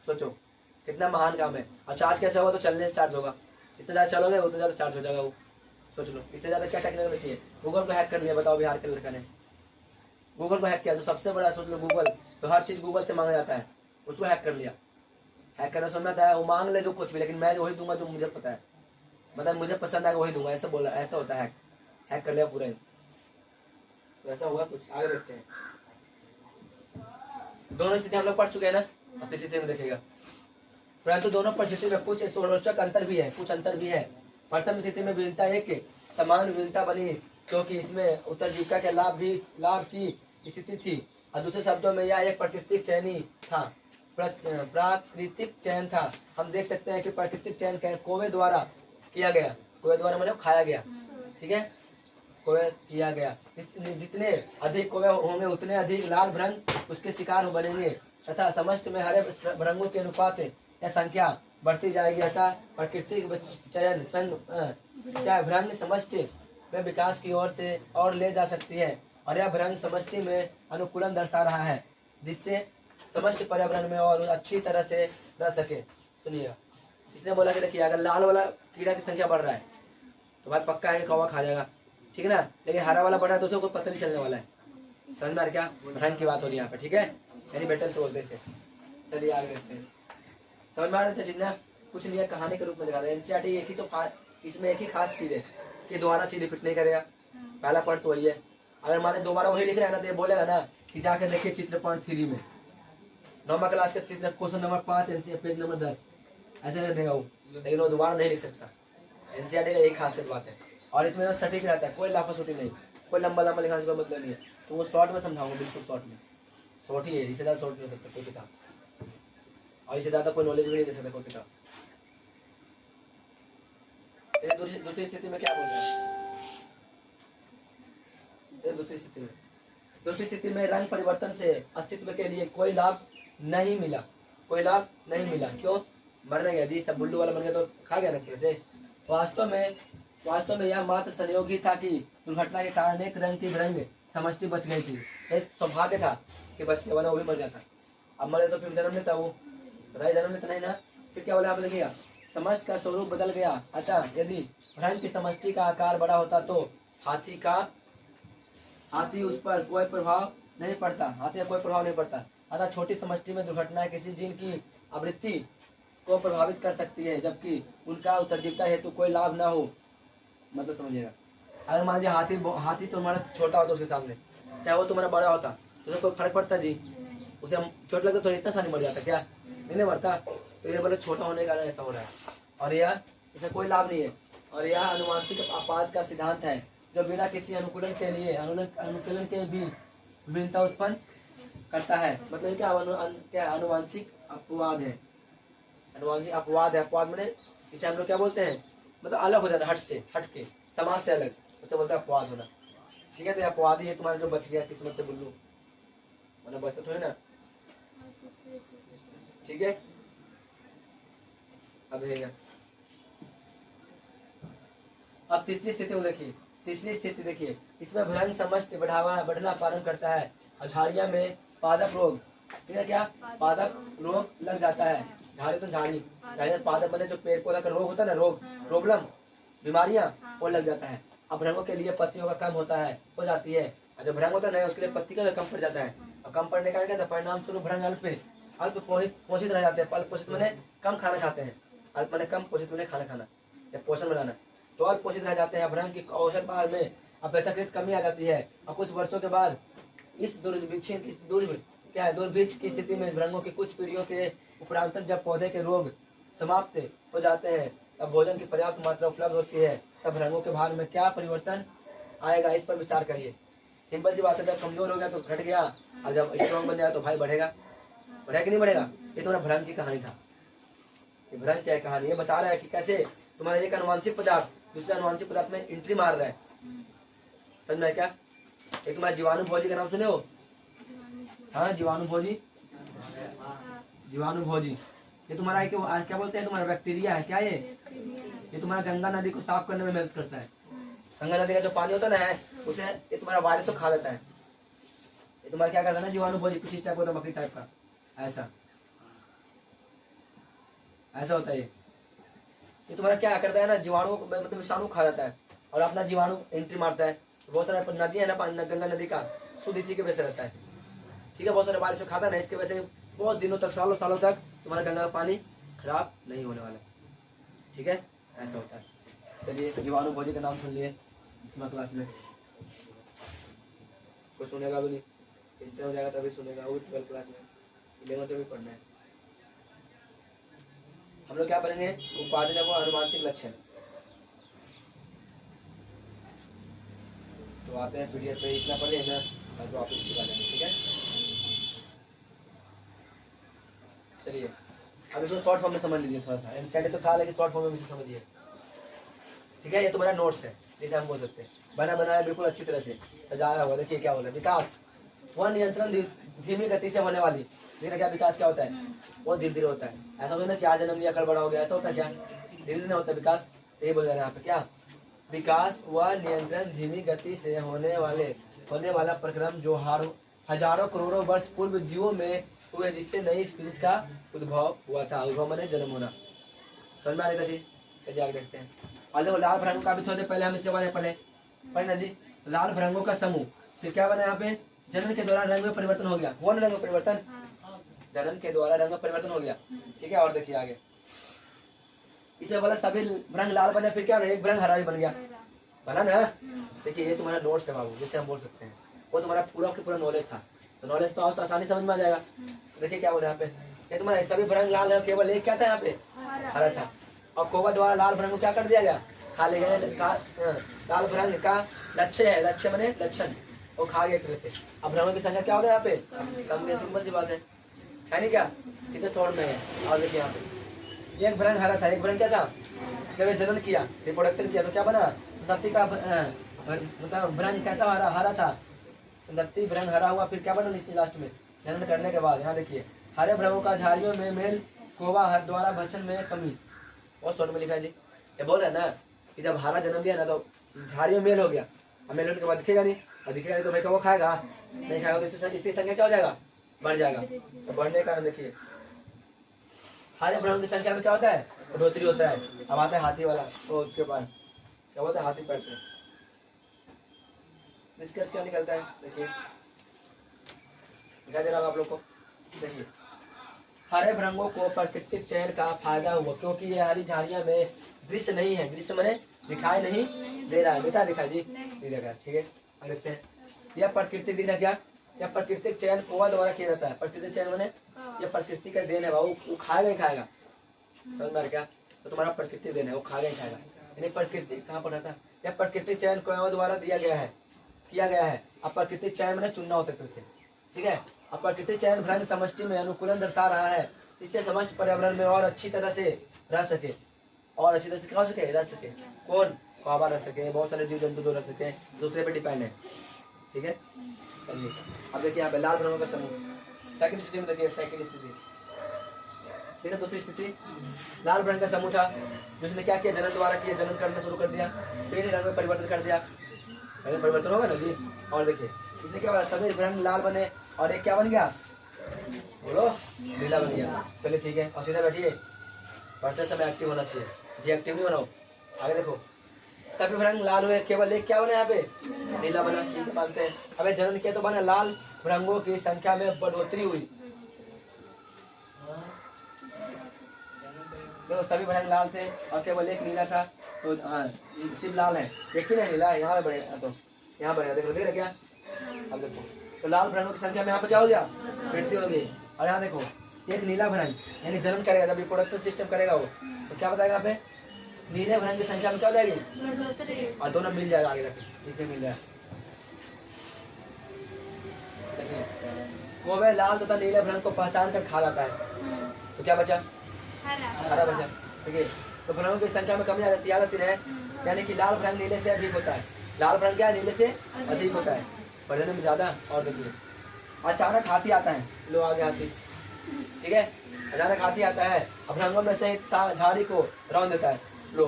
सोचो कितना महान काम है। और चार्ज कैसे होगा? तो चलने से चार्ज होगा। इतना ज़्यादा चलोगे उतना ज़्यादा चार्ज हो जाएगा वो। सोच लो, इससे ज़्यादा क्या टेक्निकल चाहिए? गूगल को हैक कर लिया, बताओ बिहार के लड़का ने गूगल को हैक किया, तो सबसे बड़ा सोच लो गूगल, तो हर चीज़ गूगल से मांगा जाता है, उसको हैक कर लिया। हैक करना समझ आता है, वो मांग ले जो कुछ भी, लेकिन मैं वही दूंगा जो मुझे पता है, मतलब मुझे पसंद आएगा वही दूंगा, ऐसा बोला। ऐसा होता है, हैक कर लिया पूरा ही। तो ऐसा होगा कुछ। आगे देखते हैं, दोनों स्थिति हम लोग पढ़ चुके हैं ना, अब तीसरी स्थिति में देखेगा। परंतु दोनों परिस्थिति में कुछ रोचक अंतर भी है, कुछ अंतर भी है। प्रथम स्थिति में विभिन्नता एक समान विभिन्नता बनी, क्योंकि इसमें उत्तरजीविका के लाभ की स्थिति थी, और दूसरे शब्दों में यह एक प्राकृतिक चयनी था, प्राकृतिक चयन था। हम देख सकते हैं कि प्राकृतिक चयन कोवे द्वारा किया गया। कोवे द्वारा मतलब खाया गया, ठीक है, कोवे किया गया। जितने अधिक कोवे होंगे उतने अधिक लाल भ्रंग उसके शिकार बनेंगे, तथा समष्ट में हरे भ्रंगों के अनुपात या संख्या बढ़ती जाएगी। अतः प्राकृतिक चयन संग क्या भ्रंग समष्टि में विकास की ओर से और ले जा सकती है, और यह भ्रंग समष्टि में अनुकूलन दर्शा रहा है, जिससे समष्टि पर्यावरण में और अच्छी तरह से रह सके। सुनिएगा, इसने बोला कि देखिए, अगर लाल वाला कीड़ा की संख्या बढ़ रहा है तो भाई पक्का है कि कौवा खा जाएगा, ठीक है ना। लेकिन हरा वाला बढ़ रहा है तो उसको कोई पता नहीं चलने वाला है। समझ में आ रहा क्या? भ्रंग की बात हो रही है यहाँ पे, ठीक है, यानी बेटल से बोलते हैं। चलिए आगे देखते हैं। समझ में आ रहे थे जितना कुछ नहीं है, कहानी के रूप में दिखा रहे हैं। एनसीईआरटी एक ही तो इसमें एक ही खास चीज है कि दोबारा चीज रिपीट नहीं करेगा। पहला पॉइंट तो वही है। अगर मान दोबारा वही लिख रहे हैं ना, तो ये बोलेगा ना कि जाके देखिए चित्र पॉइंट 3 में 9वीं क्लास के चित्र question number 5 NCERT page number 10, ऐसे कर देगा वो, लेकिन वो दोबारा नहीं लिख सकता। एनसीईआरटी का एक खासियत बात है, और इसमें ना सटीक रहता है, कोई लाफासुटी नहीं, कोई लंबा लंबा लिखाने का मतलब नहीं है। तो वो शॉर्ट में समझाऊंगा, बिल्कुल शॉर्ट में। शॉर्ट ही है, इससे ज़्यादा शॉर्ट नहीं हो सकता कोई किताब, और इससे ज़्यादा कोई नॉलेज भी नहीं दे सकता कोई किताब। दूसरी स्थिति में क्या बोल रहे हैं? दूसरी स्थिति में रंग परिवर्तन से अस्तित्व के लिए कोई लाभ नहीं मिला, कोई लाभ नहीं मिला। क्यों? मर नहीं गया जी, सब बुल्लू वाला बन गया तो खा गया ना कैसे। वास्तव में यह मात्र संयोग ही था कि दुर्घटना के कारण एक रंग की भ्रंग समष्टि बच गई थी। एक सौभाग्य था कि बच गया, वरना वो भी मर जाता। अब मरे तो फिर जन्म लेता वो, बताइए, जन्म लेता नहीं ना। फिर क्या बोला आप, देखिएगा, समष्टि का स्वरूप बदल गया। अतः यदि भ्रंग की समष्टि का आकार बड़ा होता तो हाथी उस पर कोई प्रभाव नहीं पड़ता, हाथी का कोई प्रभाव नहीं पड़ता। अतः छोटी समष्टि में दुर्घटनाएं किसी जीन की आवृत्ति को प्रभावित कर सकती है, जबकि उनका उत्तरजीविता हेतु कोई लाभ ना हो। मतलब समझिएगा, अगर मान लीजिए हाथी तुम्हारा छोटा होता उसके सामने, चाहे वो तुम्हारा बड़ा होता, तो उससे कोई फर्क पड़ता जी? उसे हम चोट लगता तो इतना सा नहीं मर जाता क्या? नहीं मरता। तो ये बोले छोटा होने के कारण ऐसा हो रहा है, और यह इसे कोई लाभ नहीं है। और यह अनुवांशिक अपवाद का सिद्धांत है, जो बिना किसी अनुकूलन के भी विभिन्नता उत्पन्न करता है। मतलब क्या अनुवांशिक अपवाद है? अनुवांशिक अपवाद है, अपवाद मैंने इसे हम लोग क्या बोलते हैं? मतलब अलग हो जाना, हट से, हट के, समाज से अलग, उसे बोलता है अपवाद होना। ठीक है, तो अपवाद ही है तुम्हारा जो बच गया किस्मत से बुल्लू, वरना बचता थोड़ी ना। ठीक है, अब देखिएगा, अब तीसरी स्थिति को देखिए। तीसरी स्थिति देखिए, इसमें भ्रंग समष्टि बढ़ावा बढ़ना पालन करता है और झाड़िया में पादप रोग, ठीक है क्या, पादप रोग लग जाता है। झाड़ी तो झाड़ी, झाड़ी में पादप बने जो पेड़ पौधा का रोग होता है ना, रोग, प्रॉब्लम, बीमारियां, वो लग जाता है। अब भ्रंगों के लिए पत्तियों का कम होता है, हो जाती है, और जो भ्रंग होता है ना उसके लिए पत्ती का कम पड़ जाता है, और कम पड़ने का क्या परिणाम स्वरूप भ्रंग अल्प पोषित रह जाते हैं। अल्प पोषित मैंने कम खाना खाते हैं, अल्प मैंने कम, पोषित मैंने खाना खाना या पोषण बनाना, तो अल्प पोषित रह जाते हैं। भ्रंग की औसत आहार में अपेक्षाकृत कमी आ जाती है, और कुछ वर्षों के बाद इस दुर्भिक्ष की स्थिति में भ्रंगों की कुछ पीढ़ियों के उपरांत जब पौधे के रोग समाप्त हो जाते हैं, तब भोजन की पर्याप्त मात्रा उपलब्ध होती है, तब भ्रंगों के भार में क्या परिवर्तन आएगा, इस पर विचार करिए। सिंपल सी बात है, जब कमजोर हो गया तो घट गया, और जब स्ट्रॉन्ग बन जाए तो भाई बढ़ेगा, बढ़ेगा कि नहीं बढ़ेगा। ये तुम्हारा भ्रंग की कहानी था। ये भ्रंग क्या कहानी है, बता रहा है कि कैसे तुम्हारा एक अनुवांशिक पदार्थ दूसरे अनुवांशिक पदार्थ में एंट्री मार रहा है। समझ में क्या? एक तुम्हारा जीवाणु भोजी का नाम सुने हो? हाँ, जीवाणु भोजी, जीवाणु भोजी। ये तुम्हारा एक क्या बोलते हैं, तुम्हारा बैक्टीरिया है क्या ये तुम्हारा गंगा नदी को साफ करने में मदद करता है। गंगा नदी का जो पानी होता है ना, उसे ये तुम्हारा वायरस को खा देता है। ये तुम्हारा क्या करता है ना, जीवाणु भोजी, कुछ इस टाइप होता है, मकड़ी टाइप का, ऐसा ऐसा होता है। ये तुम्हारा क्या करता है ना, जीवाणु मतलब विषाणु खा जाता है और अपना जीवाणु एंट्री मारता है। बहुत सारा नदी है ना, गंगा नदी का शुद्ध इसी के वजह से रहता है। ठीक है, बहुत सारे बारिश से खाता है ना, इसके वजह से बहुत दिनों तक, सालों सालों तक तुम्हारा गंगा का पानी खराब नहीं होने वाला। ठीक है, ऐसा होता है। चलिए, जीवाणु भोजी का नाम सुन लिए क्लास में, कोई सुनेगा भी नहीं, इंटर हो जाएगा तभी सुनेगा, वो 12th क्लास में, 11th में भी पढ़ना है। हम लोग क्या पढ़ेंगे, उपाधि वो अनुवांशिक लक्षण। तो आते हैं पीडीएफ पे, इतना पढ़े ना, तो वापस सिखा देंगे। ठीक है, चलिए अब इसको शॉर्ट फॉर्म में समझ लीजिए थोड़ा सा, एनसीईआरटी तो खा लेकिन शॉर्ट फॉर्म में भी समझिए। ठीक है, ये तुम्हारा नोट्स है, जैसे हम बोल सकते हैं, बना बनाया बिल्कुल अच्छी तरह से सजाया हुआ। देखिए क्या बोला, विकास वह नियंत्रण धीमी गति से होने वाली। देखना क्या विकास क्या होता है, वो धीरे धीरे होता है। ऐसा होता है ना कि आज जन्म लिया कल बड़ा हो गया, ऐसा होता है क्या? धीरे धीरे होता है विकास। यही बोल रहे हैं यहाँ पे, क्या विकास वह नियंत्रण धीमी गति से होने वाला प्रक्रम जो हजारों करोड़ों वर्ष पूर्व जीवों में हुए, जिससे नई स्पीशीज का उद्भव हुआ था। उद्भव माने जन्म होना। समझ में आ रही थी? चलिए आगे देखते हैं। और देखो लाल भ्रंगों का भी थोड़े पहले हम इसके बारे में पढ़े ना जी। लाल भ्रंगों का समूह, फिर क्या बना यहाँ पे, जनन के द्वारा रंग में परिवर्तन हो गया। कौन रंग में परिवर्तन? जनन के द्वारा रंग में परिवर्तन हो गया। ठीक है, और देखिए आगे, इसमें बोला सभी भ्रंग लाल बने, फिर क्या एक भ्रंग हरा भी बन गया, बना ना। देखिए ये तुम्हारा नोट्स है बाबू, जिससे हम बोल सकते हैं, वो तुम्हारा पूरा के पूरा नॉलेज था, तो नॉलेज तो आसानी समझ में आ जाएगा। देखिए क्या बोला यहाँ पे, ये तुम्हारा सभी भ्रंग लाल है, केवल एक क्या था यहाँ पे, हरा था। और कोबा द्वारा लाल भ्रंग को क्या कर दिया गया, खा ले गए। लाल भ्रंग का लक्ष्य है, लक्ष्य मैंने लक्षण, वो खा गया एक तरह से। अब भ्रंगों की संख्या क्या हो गया यहाँ पे, कम गया। सिंपल सी बात है नहीं क्या, कितने शॉर्ट में है। और देखिए यहाँ पे एक भ्रंग हरा था, एक भ्रंग क्या था, जब जनन किया, रिप्रोडक्शन किया, तो क्या बना, सुंदरती का मतलब भ्रंग कैसा हरा था, सुंदरती भ्रंग हरा हुआ। फिर क्या बना लास्ट में, जनन करने के बाद। यहाँ देखिए, हरे भ्रंगों का झाड़ियों में मेल, कोबा हर द्वारा भक्षण में कमी। बहुत शॉर्ट में लिखा है जी। ये बोल रहा है ना कि जब हरा जन्म दिया ना, तो झाड़ियों में मेल हो गया, और मेल होने के बाद दिखेगा नहीं, और दिखेगा नहीं तो भाई वो खाएगा नहीं, खाएगा तो इसकी संख्या क्या हो जाएगा, बढ़ जाएगा। तो बढ़ने के कारण देखिए हरे भ्रंग की संख्या में क्या होता है, बढ़ोतरी होता है। अब आता है हाथी वाला, तो उसके बाद क्या होता है, हाथी पैर पे निष्कर्ष क्या निकलता है। देखिए दिखा दे रहा हूँ आप लोग को। देखिए हरे भ्रंगों को प्राकृतिक चयन का फायदा हुआ, क्योंकि ये हरी झाड़ियां में दृश्य नहीं है, दृश्य मैंने दिखाई नहीं दे रहा है। देता दिखा जी, नहीं देखा। ठीक है, आगे देखते हैं। यह प्राकृतिक दिख रहा क्या, यह प्राकृतिक चयन कोबा द्वारा किया जाता है। प्राकृतिक चयन मैंने यह प्रकृति का देन है, वो खाएगा ही खाएगा। समझ में आ क्या, तो तुम्हारा प्रकृति देन है, वो खाएगा ही खाएगा। यानी प्रकृति कहाँ पर रहता है, यह प्राकृतिक चयन कोबा द्वारा किया गया है। अब प्राकृतिक चयन मैंने चुनना होता है से। ठीक है, अब प्राकृतिक चयन भ्रंग समष्टि में अनुकूलन दर्शा रहा है, इससे समस्त पर्यावरण में और अच्छी तरह से रह सके और अच्छी तरह से क्या हो सके, रह सके। कौन? ख्वाबा रह सके, बहुत सारे जीव जंतु जो रह सके, दूसरे पे डिपेंड है। ठीक है, चलिए अब देखिए यहाँ पे लाल रंगों का समूह, सेकंड स्थिति में देखिए, सेकंड स्थिति ठीक है। दूसरी स्थिति लाल रंग का समूह था, जिसने क्या किया, जनन द्वारा किया, जनन करना शुरू कर दिया, फिर रंग में परिवर्तन कर दिया, परिवर्तन होगा ना जी। और देखिए इसने क्या, सभी रंग लाल बने और एक क्या बन गया, बोलो, नीला बन गया। चलिए ठीक है, और सीधा बैठिए, पढ़ते समय एक्टिव होना चाहिए, ये एक्टिव नहीं होना हो। आगे देखो, सभी रंग लाल हुए, केवल एक क्या बना यहाँ पे, नीला बना। ठीक है, मानते हैं। अबे जनन किया तो बना लाल, रंगों की संख्या में बढ़ोतरी हुई। देखो सभी रंग लाल थे और केवल एक नीला था, तो हाँ सिर्फ लाल है, एक ही नहीं नीला है, यहाँ पे बढ़ेगा, तो यहाँ बढ़ेगा, देखो देख रहे क्या। अब देखो तो लाल रंगों की संख्या में यहाँ पे क्या हो गया, वृद्धि होगी। और यहाँ देखो एक नीला रंग यानी जनन करेगा, जब रिप्रोडक्शन सिस्टम करेगा वो, तो क्या बताएगा यहाँ पे, नीले रंग की संख्या में क्या हो जाएगी, और दोनों मिल जाएगा आगे जाके, ठीक है, मिल जाएगा। कौवे लाल तथा नीले रंग को पहचान कर खा जाता है, तो क्या बचा, हरा बचा। ठीक है, तो रंगों की संख्या में कमी आ जाती है, यानी कि लाल रंग नीले से अधिक होता है। लाल रंग क्या है, नीले से अधिक होता है, बढ़ने में ज्यादा। और देखिए अचानक हाथी आता है, लो आगे हाथी, ठीक है, अचानक हाथी आता है, अब रंगों में से झाड़ी को रौंद देता है, लो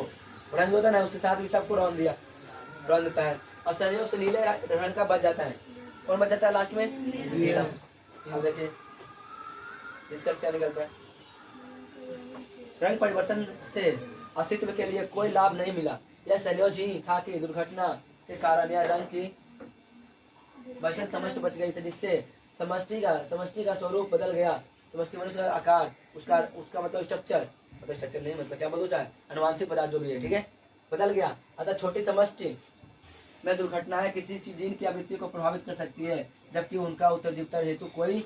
रंग होता है ना, उसके साथ भी सबको रौंद देता है, और संयोग से नीले रंग का बच जाता है। कौन बच जाता है लास्ट में, नीला। अब देखिए निष्कर्ष क्या निकलता है, रंग परिवर्तन से अस्तित्व के लिए कोई लाभ नहीं मिला, यह संयोग ही था कि दुर्घटना के कारण यह रंग की बचत समष्टि बच गई थी, जिससे समष्टि का स्वरूप बदल गया। समष्टि मनुष्य का आकार, उसका मतलब स्ट्रक्चर नहीं, मतलब क्या बोलूं चाहे, अनुवांशिक पदार्थ जो भी है, ठीक है, बदल गया। अतः छोटी समष्टि में दुर्घटनाएं किसी जीन की आवृत्ति को प्रभावित कर सकती है, जबकि उनका उत्तरजीविता हेतु कोई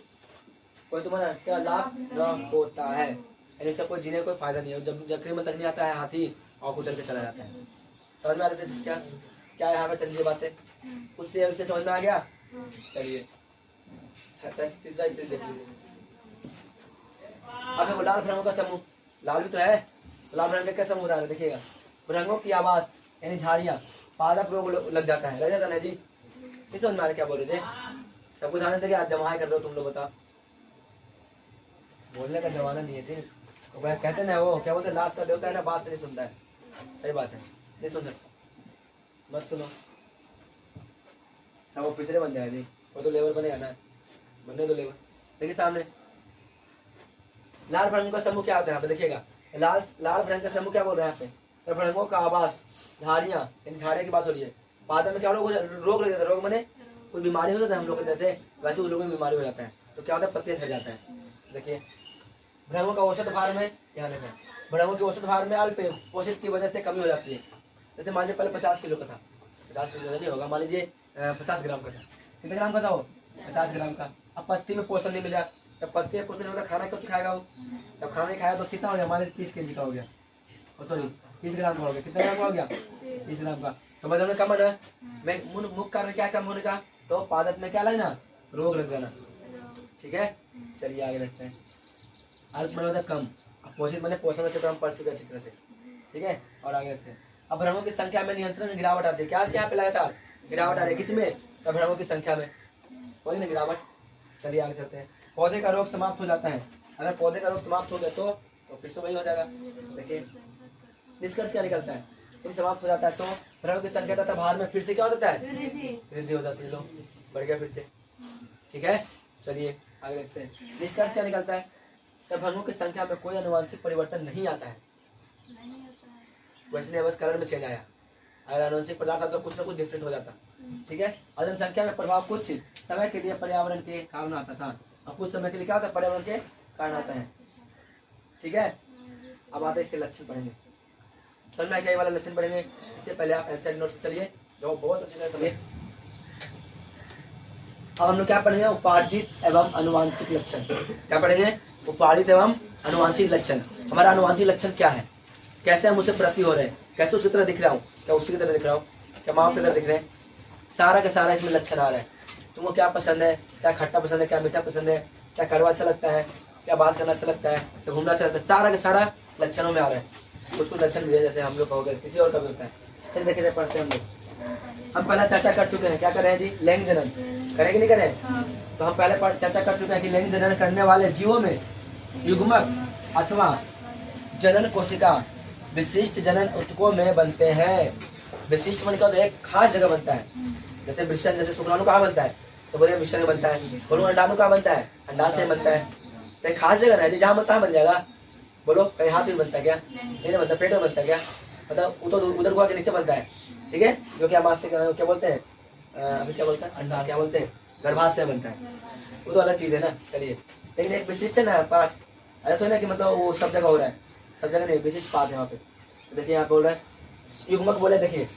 तुम्हारा क्या लाभ न होता है। ऐसा कोई जीने कोई फायदा नहीं है। जब जकरी में तक नहीं आता है हाथी और कुचल के चला जाता है। समझ में आ रही है क्या यहाँ पे चलिए बातें, उससे समझ में आ गया। चलिए तीसरा स्थिति देखिए। अब देखो लाल रंगों का समूह, लाल भी तो है, लाल रंग का समूह रहा है, देखिएगा, रंगों की आवाज यानी झाड़ियाँ, पादप रोग लग जाता है ना जी। नहीं समझ में आ रहा क्या बोल रहे थे, सबको ध्यान देंगे, आज जमा कर दो तुम लोग, बताओ, बोलने का जमाना नहीं है जी। तो कहते ना वो क्या बोलते, लात का देवता है ना, बात नहीं सुनता है, सही बात है, नहीं सुन सकता, मत सुनो, सब ऑफिसर बन जाए जी, वो तो लेबर बनेगा ना, बनने दो लेबर। देखिए सामने लाल रंग का समूह क्या होता है, यहाँ पे देखिएगा, लाल रंग का समूह क्या बोल रहे हैं यहाँ पे, रंगों का आवास, झाड़ियाँ, झाड़ियाँ की बात हो रही है, पादप में क्या रोग लग जाता है, रोग मने कोई बीमारी हो जाता है हम लोग जैसे, वैसे उन लोगों में बीमारी हो जाता है, तो क्या होता है, पत्ते झड़ जाता है। देखिए भ्रमों का औसत भार में, यहाँ देखें, भ्रमों के औसत भार में अल्प पोषित की वजह से कमी हो जाती है। जैसे मान लीजिए पहले 50 किलो का था, 50 किलो नहीं होगा, मान लीजिए 50 ग्राम का था, कितने ग्राम का था वो, 50 ग्राम का। अब पत्ती में पोषण नहीं मिला, तब पत्ती में पोषण नहीं मिला, खाना कुछ खाएगा वो, तब खाना नहीं खाया तो कितना हो गया, मान लीजिए 30 kg का हो गया, सॉरी 30 ग्राम का हो गया, कितना ग्राम का हो गया, 30 ग्राम का। तो बदल में कम है, मैं मुख्य कारण क्या कम होने का, तो पादप में क्या लगना, रोग लग जाना। ठीक है, चलिए आगे बढ़ते हैं। अल्प मतलब कम, पोषित मैंने पोषण अच्छे तरह पढ़ चुके अच्छी तरह से, ठीक है, और आगे रखते हैं। अब भ्रमों की संख्या में नियंत्रण गिरावट आती है, क्या यहाँ पे लगातार गिरावट आ रही है, किसमें, तो भ्रमों की संख्या में कोई ना गिरावट। चलिए आगे चलते हैं। पौधे का रोग समाप्त हो जाता है, अगर पौधे का रोग समाप्त हो गया तो फिर से वही हो जाएगा। देखिए निष्कर्ष क्या निकलता है, यदि समाप्त हो जाता है तो भ्रमों की संख्या तथा भार में फिर से क्या हो जाता है, वृद्धि हो जाती है, लो बढ़ गया फिर से। ठीक है, चलिए आगे देखते हैं। निष्कर्ष क्या निकलता है, तब भ्रमों की संख्या में कोई अनुवांशिक परिवर्तन नहीं आता है, वैसे बस कलर में चेंज आया, अगर अनुवांशिक पदार्थ आता तो कुछ ना कुछ डिफरेंट हो जाता। ठीक है, और जनसंख्या में प्रभाव कुछ समय के लिए पर्यावरण के कारण आता था, और कुछ समय के लिए क्या होता है, पर्यावरण के कारण आता है। ठीक है, अब आते हैं इसके लक्षण पढ़ेंगे, समझ में क्या वाला लक्षण पढ़ेंगे। इससे पहले आप एनसीईआरटी नोट चलिए, जो बहुत अच्छी तरह समझिए। अब हम लोग क्या पढ़ेंगे, उपार्जित एवं अनुवांशिक लक्षण। क्या पढ़ेंगे, उपार्जित एवं अनुवांशिक लक्षण। हमारा अनुवांशिक लक्षण क्या है, कैसे हम उसे प्रति हो रहे हैं, कैसे उसकी तरह दिख रहा हूँ, क्या उसी की तरह दिख रहा हूँ, क्या माँ की तरह दिख रहे हैं, सारा का सारा इसमें लक्षण आ रहा है। तुमको क्या पसंद है, क्या खट्टा पसंद है, क्या मीठा पसंद है, क्या कड़वा अच्छा लगता है, क्या बात करना अच्छा लगता है, क्या घूमना अच्छा लगता है, सारा का सारा लक्षणों में आ रहा है। कुछ कुछ लक्षण भी है, जैसे हम लोग का हो गया, किसी और का भी होता है। चलिए देखिए पढ़ते हैं हम लोग। हम पहले चर्चा कर चुके हैं, क्या कर रहे हैं जी, लैंगिक जनन करेंगे नहीं करें। तो हम पहले चर्चा कर चुके हैं कि लैंगिक जनन करने वाले जीवों में युग्मक अथवा जनन कोशिका विशिष्ट जनन ऊतकों में बनते हैं। विशिष्ट मन का एक खास जगह बनता है, जैसे वृषण, जैसे शुक्राणु कहाँ बनता है, तो बोले वृषण में बनता है। बोलो अंडाणु कहाँ बनता है, अंडाशय में बनता है। तो एक खास जगह है जी, जहाँ बनता है बन जाएगा। बोलो कहीं हाथ में बनता है क्या, नहीं बनता, पेट में बनता है क्या, मतलब उधर गुहा के नीचे बनता है, ठीक है, जो कि आमाशय क्या बोलते हैं, अभी क्या बोलते हैं, अंडा क्या बोलते हैं, गर्भाशय बनता है, वो तो अलग चीज है ना। चलिए, लेकिन एक विशिष्ट है पाठ, ऐसा तो है ना कि मतलब वो सब जगह हो रहा है, सब जगह नहीं, विशिष्ट पाठ है वहाँ पे। तो देखिए यहाँ पे बोल रहा है युग्मक, बोले देखिए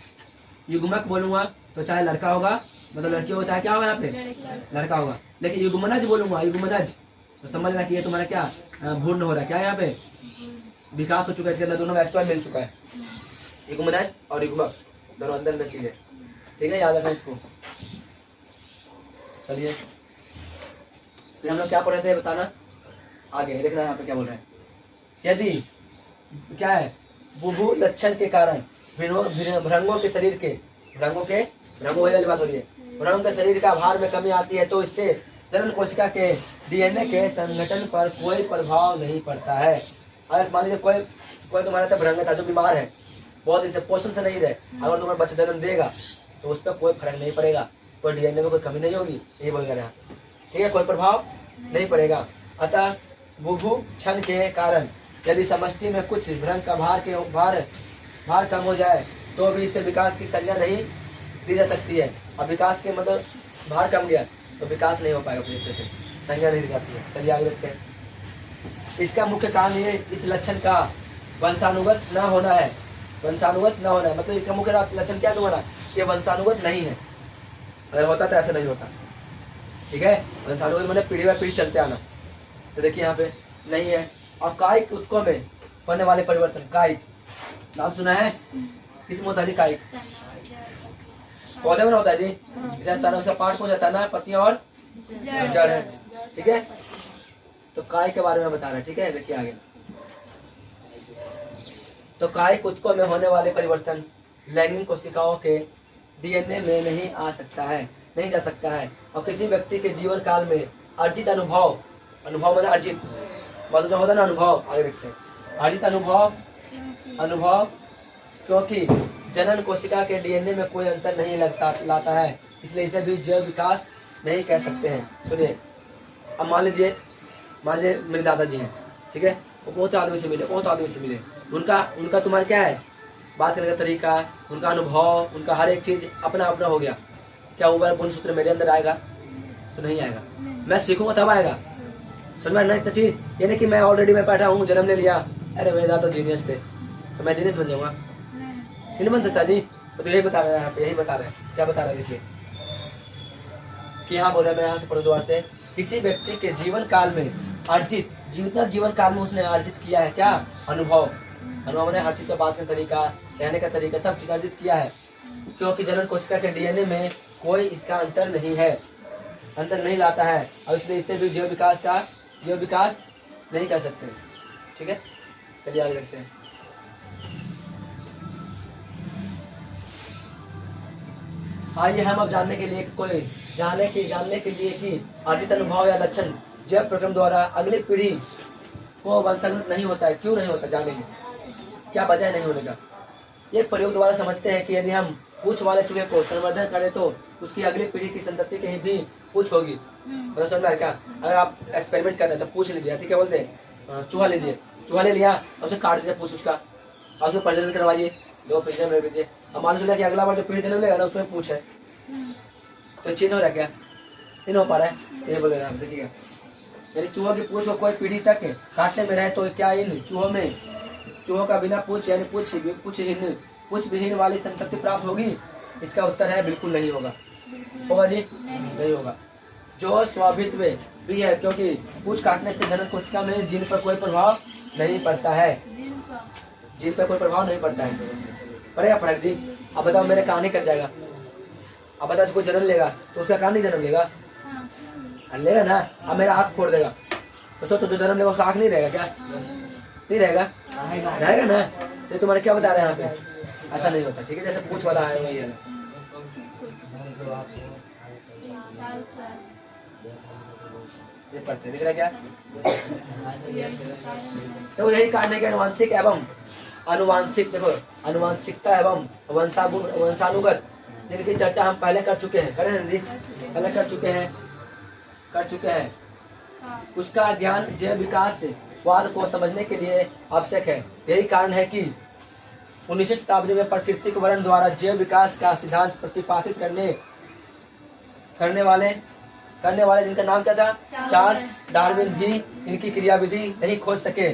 युग्मक बोलूंगा तो चाहे लड़का होगा, मतलब लड़की होगा, चाहे क्या होगा यहाँ पे लड़का होगा। लेकिन युग्मनज बोलूंगा, युग्मनज, तो समझ रहा कि ये तुम्हारा क्या भूर्ण हो रहा है, क्या यहाँ पे विकास हो चुका है, इसके अंदर दोनों में एक्सट्रा मिल चुका है। युग्मनज और युग्मक दोनों अंदर अंदर चीज है, ठीक है, याद रखना इसको। चलिए फिर हम लोग क्या पढ़े थे बताना, आगे देखना यहाँ पे क्या बोल रहे हैं। यदि क्या है बुभु लक्षण के कारण भृंगों के शरीर के भृंगों वाली बात हो रही है, भ्रंग के शरीर का भार में कमी आती है, तो इससे जनन कोशिका के डीएनए के संगठन पर कोई प्रभाव नहीं पड़ता है। अगर मान लीजिए कोई तुम्हारा था भ्रंग था जो बीमार है, बहुत दिन से पोषण से नहीं रहे, अगर तुम्हारा बच्चा जन्म देगा तो उस पर कोई फर्क नहीं पड़ेगा, कोई डीएनए में कोई कमी नहीं होगी, यही बोल रहा है, ठीक है, कोई प्रभाव नहीं पड़ेगा। अतः बुभु क्षण के कारण यदि समष्टि में कुछ भ्रंग का भार कम हो जाए तो भी इससे विकास की संज्ञा नहीं दी जा सकती है। अब विकास के मतलब भार कम गया तो विकास नहीं हो पाएगा, पूरी तरह से संज्ञा नहीं दी जाती है। चलिए आगे देखते हैं। इसका मुख्य कारण ये इस लक्षण का वंशानुगत न होना है, वंशानुगत न होना है, मतलब इसका मुख्य लक्षण क्या तुम्हारा, ये वंशानुगत नहीं है। अगर होता तो ऐसा नहीं होता, ठीक है, वंशानुगत मतलब पीढ़ी बार पीढ़ी चलते आना। तो देखिए यहाँ पे नहीं है। और कायिक ऊतकों में होने वाले परिवर्तन, कायिक नाम सुना है, किस में होता है कायिक, पौधे में होता है जी, जैसे उसका पार्ट हो जाता है ना, पत्तियां और जड़ है, ठीक है। तो कायिक के बारे में बता रहे हैं, ठीक है, देखिए आगे। तो कायिक ऊतकों में होने वाले परिवर्तन लैंगिक कोशिकाओं के डीएनए में नहीं आ सकता है, नहीं जा सकता है, और किसी व्यक्ति के जीवन काल में अर्जित अनुभव मतलब अर्जित मतलब जो होता है ना अनुभव, आगे देखते हैं, अर्जित अनुभव क्योंकि जनन कोशिका के डीएनए में कोई अंतर नहीं लाता है, इसलिए इसे भी जैव विकास नहीं कह सकते हैं। सुनिए, अब मान लीजिए मेरे दादाजी हैं, ठीक है, वो बहुत आदमी से मिले, उनका तुम्हारा क्या है, बात करने का तरीका, उनका अनुभव, उनका हर एक चीज अपना अपना हो गया। क्या वो गुणसूत्र मेरे अंदर आएगा, तो नहीं आएगा, मैं सीखूंगा तब आएगा। समझ में नहीं चीज, ये नहीं कि मैं ऑलरेडी मैं बैठा हूँ, जन्म ले लिया, अरे मेरे दादा जीनियस थे तो मैं जीनियस बन जाऊंगा, नहीं बन सकता जी। तो यही बता रहे हैं यहाँ पे, यही बता रहे हैं, क्या बता रहे हैं देखिए कि यहाँ बोल रहे हैं, मैं यहाँ से पढ़ द्वार से, किसी व्यक्ति के जीवन काल में अर्जित, जीवन काल में उसने अर्जित किया है क्या, अनुभव ने हर चीज का बात का तरीका, रहने का तरीका, सब चीज अर्जित किया है, क्योंकि जनन कोशिका के डीएनए में कोई इसका अंतर नहीं लाता है, और इसलिए इससे भी जैव विकास नहीं कर सकते, ठीक है। चलिए आगे देखते हैं। आइए हम अब जानने के लिए कि अर्जित अनुभव या लक्षण जैव प्रक्रम द्वारा अगली पीढ़ी को वंशानुगत नहीं होता है, क्यों नहीं होता, जानेंगे क्या वजह नहीं होने का। ये प्रयोग द्वारा समझते हैं कि यदि हम पूंछ वाले चूहे को संवर्धन करें तो उसकी अगली पीढ़ी की संतति कहीं भी पूंछ होगी, मतलब समझ में क्या। अगर आप एक्सपेरिमेंट कर रहे हैं तो पूछ लीजिए, ठीक है, बोलते हैं चूहा ले लिया और उसे काट दीजिए पूछ उसका, और उसमें प्रजनन करवाइए, 2 पिंजरे में रख दीजिए। अब मान लीजिए कि अगला बार जो पीढ़ी जन्म लेगा ना उसमें पूछ है, तो चीन हो रहा क्या, नहीं हो पा रहा है, ये बोल रहे हैं, देखिएगा। यदि चूहों की पूंछ को कोई पीढ़ी तक काटने में रहे तो क्या इन चूहों का बिना पूंछ यानी पूंछ विहीन वाली संतति प्राप्त होगी? इसका उत्तर है बिल्कुल नहीं होगा जी, नहीं होगा। जो स्वाभित्व भी है, क्योंकि पूंछ काटने से जनन कोशिका में जीन पर कोई प्रभाव नहीं पड़ता है, पड़ेगा फर्क जी। अब बताओ मेरे कान ही कट जाएगा, अब बताओ कोई जन्म लेगा तो उसका कान नहीं जन्म लेगा, लेगा ना। अब मेरा आँख फोड़ देगा तो सोचो जो जन्म लेगा उसका आँख नहीं रहेगा क्या, नहीं रहेगा ना। तो तुम्हारे क्या बता रहे हैं यहाँ पे? ऐसा नहीं होता, ठीक है। जैसे पूछ वाला है वही है, ये पढ़ते दिख रहा है क्या? तो यही कारण है कि अनुवांशिक एवं अनुवांशिक, देखो अनुवांशिकता एवं वंशानुगत जिनकी चर्चा हम पहले कर चुके हैं, करें जी, पहले कर चुके हैं, उसका ज्ञान जैव विकास वाद को समझने के लिए आवश्यक है। यही कारण है कि 19वीं शताब्दी में प्राकृतिक वर्णन द्वारा जैव विकास का सिद्धांत प्रतिपादित करने वाले जिनका नाम क्या था? चार्ल्स डार्विन भी इनकी क्रियाविधि नहीं खोज सके।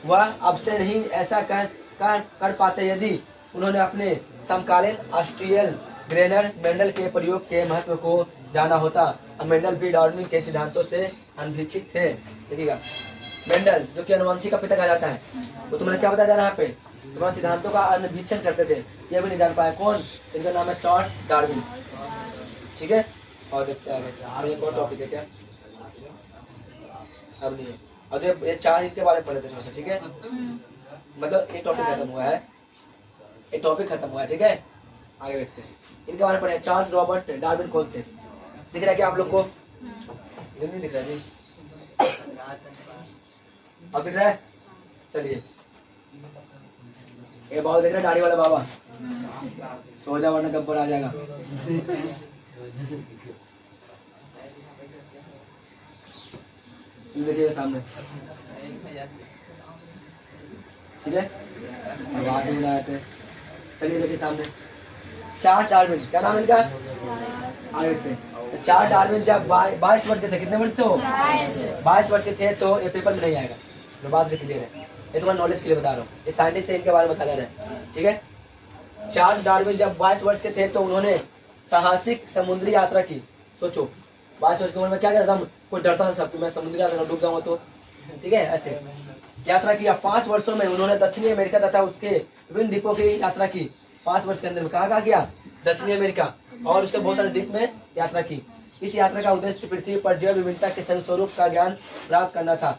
वह अब से नहीं ऐसा कर पाते यदि उन्होंने अपने समकालीन ऑस्ट्रियल ग्रेनर मेंडल के प्रयोग के महत्व को जाना होता। अब मेंडल भी डार्विन के सिद्धांतों से अनभिक्षित थे। देखिएगा, मेंडल जो कि अनुवंशिक का पिता कहा जाता है, वो तुम्हें क्या बताया जा रहा है यहाँ पे? तुम्हारे सिद्धांतों का अनभिक्षण करते थे, ये भी नहीं जान पाया। कौन? इनका नाम है चार्ल्स डार्विन, ठीक है। और देखते आगे एक और टॉपिक है क्या? अब नहीं है, अब ये 4 इनके बारे में पढ़े थे, ठीक है। मतलब ये टॉपिक खत्म हुआ है, ठीक है। आगे देखते हैं, इनके बारे में पढ़े। चार्ल्स रॉबर्ट डार्विन कौन थे? दिख रहा है क्या आप लोग को? नहीं दिख रहा जी, अब दिख रहा है? चलिए, ये बाबा देख रहा है, दाढ़ी वाला बाबा, सो जा वरना गब्बर आ जाएगा। देखिएगा सामने, ठीक है। आवाज भी बनाए थे। चलिए देखिए सामने, चार्ल्स डार्विन, क्या नाम इनका? आगे देखते हैं। चार्ल्स डार्विन जब 22 वर्ष के थे, कितने वर्ष थे वो? 22 वर्ष के थे। तो ये पेपर में नहीं आएगा, तो बात से क्लियर है, ये तुम्हारे नॉलेज के लिए बता रहा हूँ। ये साइंटिस्ट थे, इनके बारे में बताया जा रहा है, ठीक है। चार्ल्स डार्विन जब 22 वर्ष के थे तो उन्होंने साहसिक समुद्री यात्रा की। सोचो, 22 वर्ष की उम्र में क्या करता था? कोई डरता था सब, मैं समुद्री यात्रा डूब जाऊंगा तो, ठीक है। ऐसे यात्रा किया। 5 वर्षों में उन्होंने दक्षिणी अमेरिका तथा उसके विभिन्न द्वीपों की यात्रा की। 5 वर्ष के अंदर कहाँ किया? दक्षिणी अमेरिका और उसके बहुत सारे द्वीप में यात्रा की। इस यात्रा का उद्देश्य पृथ्वी पर जैव विविधता के स्वरूप का ज्ञान प्राप्त करना था,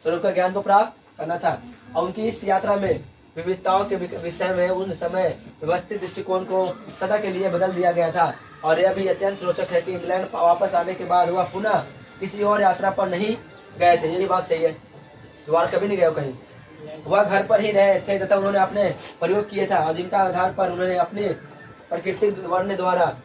स्वरूप का ज्ञान को प्राप्त करना था। और उनकी इस यात्रा में विविधताओं के विषय में उन समय व्यवस्थित दृष्टिकोण को सदा के लिए बदल दिया गया था। और यह भी अत्यंत रोचक है कि इंग्लैंड वापस आने के बाद वह पुनः किसी और यात्रा पर नहीं गए थे। ये बात सही है, दोबारा कभी नहीं गए कहीं, वह घर पर ही रहे थे तथा उन्होंने अपने प्रयोग किए था, और जिनका आधार पर उन्होंने अपने प्राकृतिक वर्ण द्वारा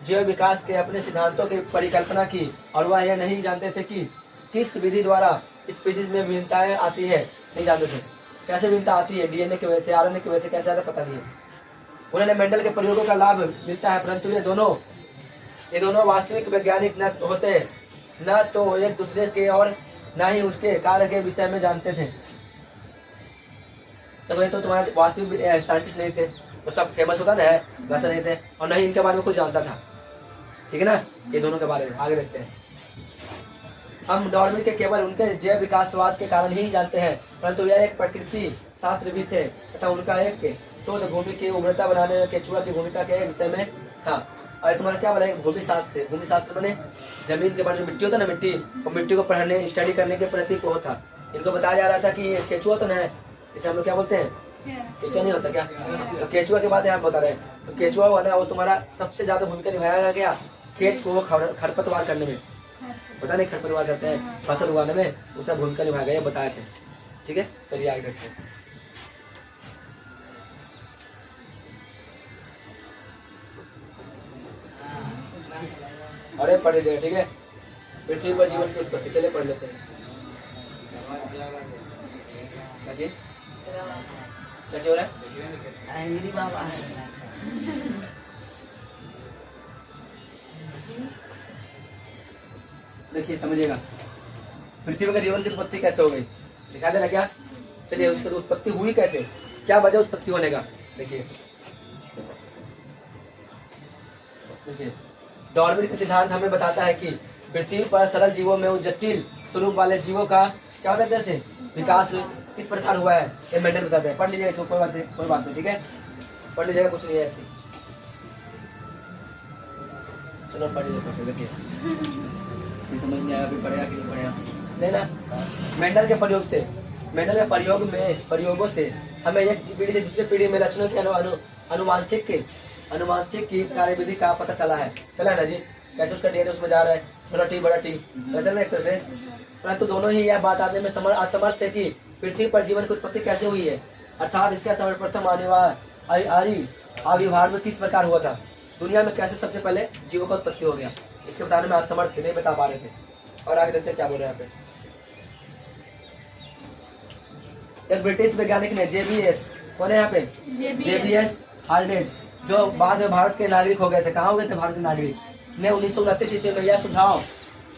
जैव विकास के अपने सिद्धांतों की परिकल्पना की। और वह यह नहीं जानते थे कि किस विधि द्वारा स्पीशीज में विभिन्नताएं आती है, नहीं जानते थे कैसे विभिन्नता आती है, डीएनए की वजह से, आरएनए की वजह से, कैसे आता पता नहीं है। उन्होंने मेंडल के प्रयोगों का लाभ मिलता है, परंतु ये दोनों वास्तविक वैज्ञानिक न होते, न तो एक दूसरे के और न ही उसके कार्य के विषय में जानते थे। तो ये तो तुम्हारे वास्तविक साइंटिस्ट नहीं थे, वो सब फेमस होता ना है वैसा नहीं थे, और न ही इनके बारे में कुछ जानता था, ठीक है ना। ये दोनों के बारे में आगे देखते हैं। हम डार्विन के केवल उनके जैव विकासवाद के कारण ही जानते हैं, परंतु यह एक प्रकृति शास्त्र भी थे तथा उनका एक शोध भूमि की उर्वरता बनाने में केचुआ की भूमिका के विषय में था। और तुम्हारा क्या बोला? भूमि शास्त्र थे। भूमि शास्त्र मैंने जमीन के बारे में, मिट्टी होता ना, मिट्टी, और मिट्टी को पढ़ने स्टडी करने के प्रति वो था। इनको बताया जा रहा था कि ये केचुआ तो नहीं है, इसे हम लोग क्या बोलते हैं? केचुआ नहीं होता क्या? तो केचुआ के बात यहाँ बता रहे हैं। तो केचुआ हुआ ना, वो तुम्हारा सबसे ज्यादा भूमिका निभाया गया खेत को खरपतवार करने में, पता नहीं खरपतवार करते हैं फसल उगाने में, उसका भूमिका निभाया गया, बताए थे, ठीक है। चलिए आगे देखते हैं। अरे पढ़ लीजिएगा, ठीक है। पृथ्वी पर जीवन की उत्पत्ति, चलिए पढ़ लेते हैं। क्या हो रहा है? एंग्री बाबा है। देखिए समझिएगा, पृथ्वी का जीवन की उत्पत्ति कैसे हो गई, दिखा देना क्या? चलिए उसकी उत्पत्ति हुई कैसे, क्या वजह उत्पत्ति होने का? देखिए डार्विन का सिद्धांत हमें बताता है कि पृथ्वी पर सरल जीवों में उन जटिल स्वरूप वाले जीवों का क्या होता है, विकास किस प्रकार हुआ है, ये मेंडल बताते हैं। पढ़ लीजिएगा इसको, कोई बात नहीं, ठीक है, पढ़ लीजिएगा, कुछ नहीं है ऐसी। चलो पढ़ लीजिए, देखिए समझ नहीं आया, फिर पढ़ेगा कि नहीं पढ़ेगा, नहीं ना। मेंडल के प्रयोगों से हमें एक पीढ़ी से दूसरी पीढ़ी में लक्षणों के अनुवांशिक की कार्यविधि का पता चला है ना जी, कैसे उसका डीएनए उसमें जा रहा है, छोटा टी बड़ा टी, चल रहा है एक तरह से। परंतु दोनों ही यह बात आने में असमर्थ है कि पृथ्वी पर जीवन की उत्पत्ति कैसे हुई है, अर्थात इसका सर्वप्रथम आविर्भाव में किस प्रकार हुआ था, दुनिया में कैसे सबसे पहले जीवों का उत्पत्ति हो गया, इसके बताने में असमर्थ थे, नहीं बता पा रहे थे। और आगे देखते क्या बोल रहे हैं यहाँ पे। एक ब्रिटिश वैज्ञानिक ने जेबीएस, कौन है यहाँ पे, जेबीएस हाल्डेज, जो बाद में भारत के नागरिक हो गए थे, कहाँ हो गए थे भारत के नागरिक, ने 1929 ईस्वी में यह सुझाव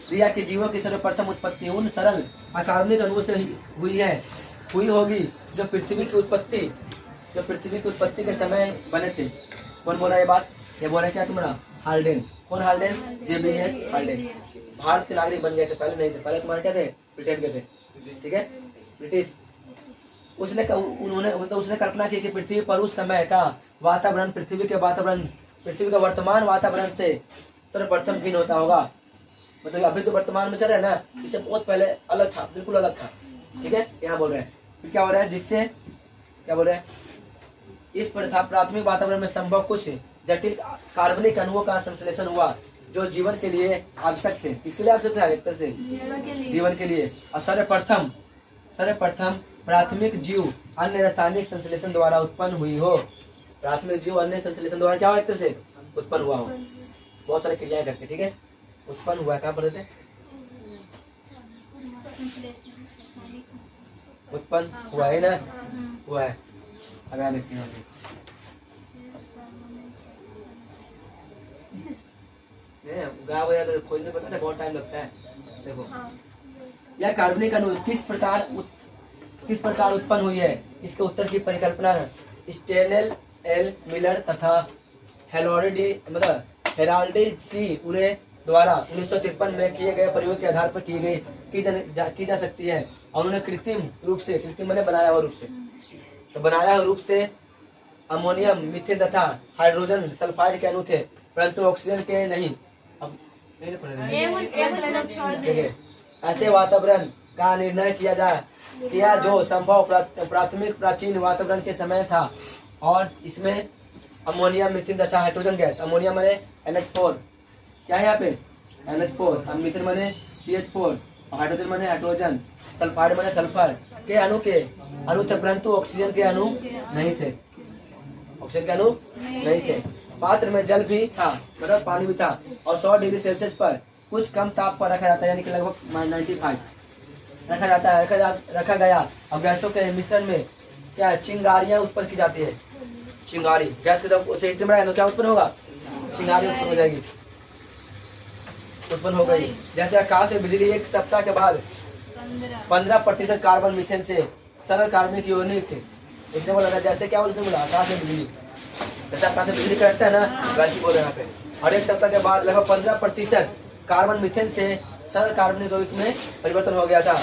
दिया कि जीवों की सर्वप्रथम उत्पत्ति उन सरल अकार्बनिक अणुओं से हुई होगी जो पृथ्वी की उत्पत्ति के समय बने थे। कौन बोल रहा है ये बात, ये बोल रहा है क्या तुम्हारा, हाल्डेन। कौन हाल्डेन, जेबीएस हाल्डेन। भारत के नागरिक बन गए थे, पहले नहीं थे, पहले तुम्हारे क्या थे, ब्रिटेन के थे, ठीक है, ब्रिटिश। उसने कल्पना की कि पृथ्वी पर उस समय का वातावरण पृथ्वी का वर्तमान वातावरण से सर्वप्रथम भिन्न होता होगा, मतलब अभी तो वर्तमान में चल रहा है ना, इससे बहुत पहले अलग था, बिल्कुल अलग था, ठीक है। यहाँ बोल रहे हैं फिर क्या हो रहा है, जिससे क्या बोल रहे हैं, इस प्राथमिक वातावरण में संभव कुछ जटिल कार्बनिक अणुओं का संश्लेषण हुआ जो जीवन के लिए आवश्यक थे। किसके लिए आवश्यक था, एक तरह से जीवन के लिए। और सर्वप्रथम प्राथमिक जीव अन्य रासायनिक संश्लेषण द्वारा उत्पन्न हुई हो, प्राथमिक जीव अन्य संश्लेषण द्वारा क्या हो, एक तरह से उत्पन्न हुआ हो, बहुत सारी क्रियाएं करके, ठीक है, उत्पन्न हुआ। कहाँ पढ़े थे, उत्पन्न हुआ है ना, हुआ है। अब यहाँ लिखते हैं, गाँव वगैरह खोजने पता है बहुत टाइम लगता है। देखो यह कार्बनिक अणु किस प्रकार उत्पन्न हुई है, इसके उत्तर की परिकल्पना स्टेनेल एल मिलर तथा हेराल्डी सी उन्हें द्वारा 1953 में किए गए प्रयोग के आधार पर की जा सकती है। और उन्होंने कृत्रिम मैंने बनाया हुआ रूप से अमोनियम, मीथेन तथा हाइड्रोजन सल्फाइड के अणु थे, परंतु ऑक्सीजन के नहीं। अब ऐसे वातावरण का निर्णय किया जो संभव प्राचीन वातावरण के समय था, और इसमें अमोनियम, मीथेन तथा हाइड्रोजन गैस, अमोनियम माने NH4, क्या है यहाँ पे NH4, मीथेन माने CH4, हाइड्रोजन माने हाइड्रोजन, सल्फाइड माने सल्फर के अणु थे, परंतु ऑक्सीजन के अणु नहीं थे, पात्र में जल भी था, मतलब पानी भी था, और 100 डिग्री सेल्सियस पर कुछ कम ताप पर रखा जाता है, यानी कि लगभग 95 रखा गया। और गैसों के मिश्रण में क्या चिंगारियां उत्पन्न की जाती है, चिंगारी गैस के जब उसे हिट में तो क्या उत्पन्न होगा, चिंगारी उत्पन्न हो जाएगी, उत्पन्न हो गई। जैसे आकाश में बिजली, एक सप्ताह के बाद 15% कार्बन मीथेन से सरल कार्बनिक यौगिक इसने बोला, जैसे क्या उसने बोला, आकाश में बिजली, जैसे आकाश में बिजली करता है ना, वैसे बोल रहे हैं यहाँ पे। और एक सप्ताह के बाद लगभग 15% कार्बन मीथेन से सरल कार्बनिक यौगिक में परिवर्तन हो गया था।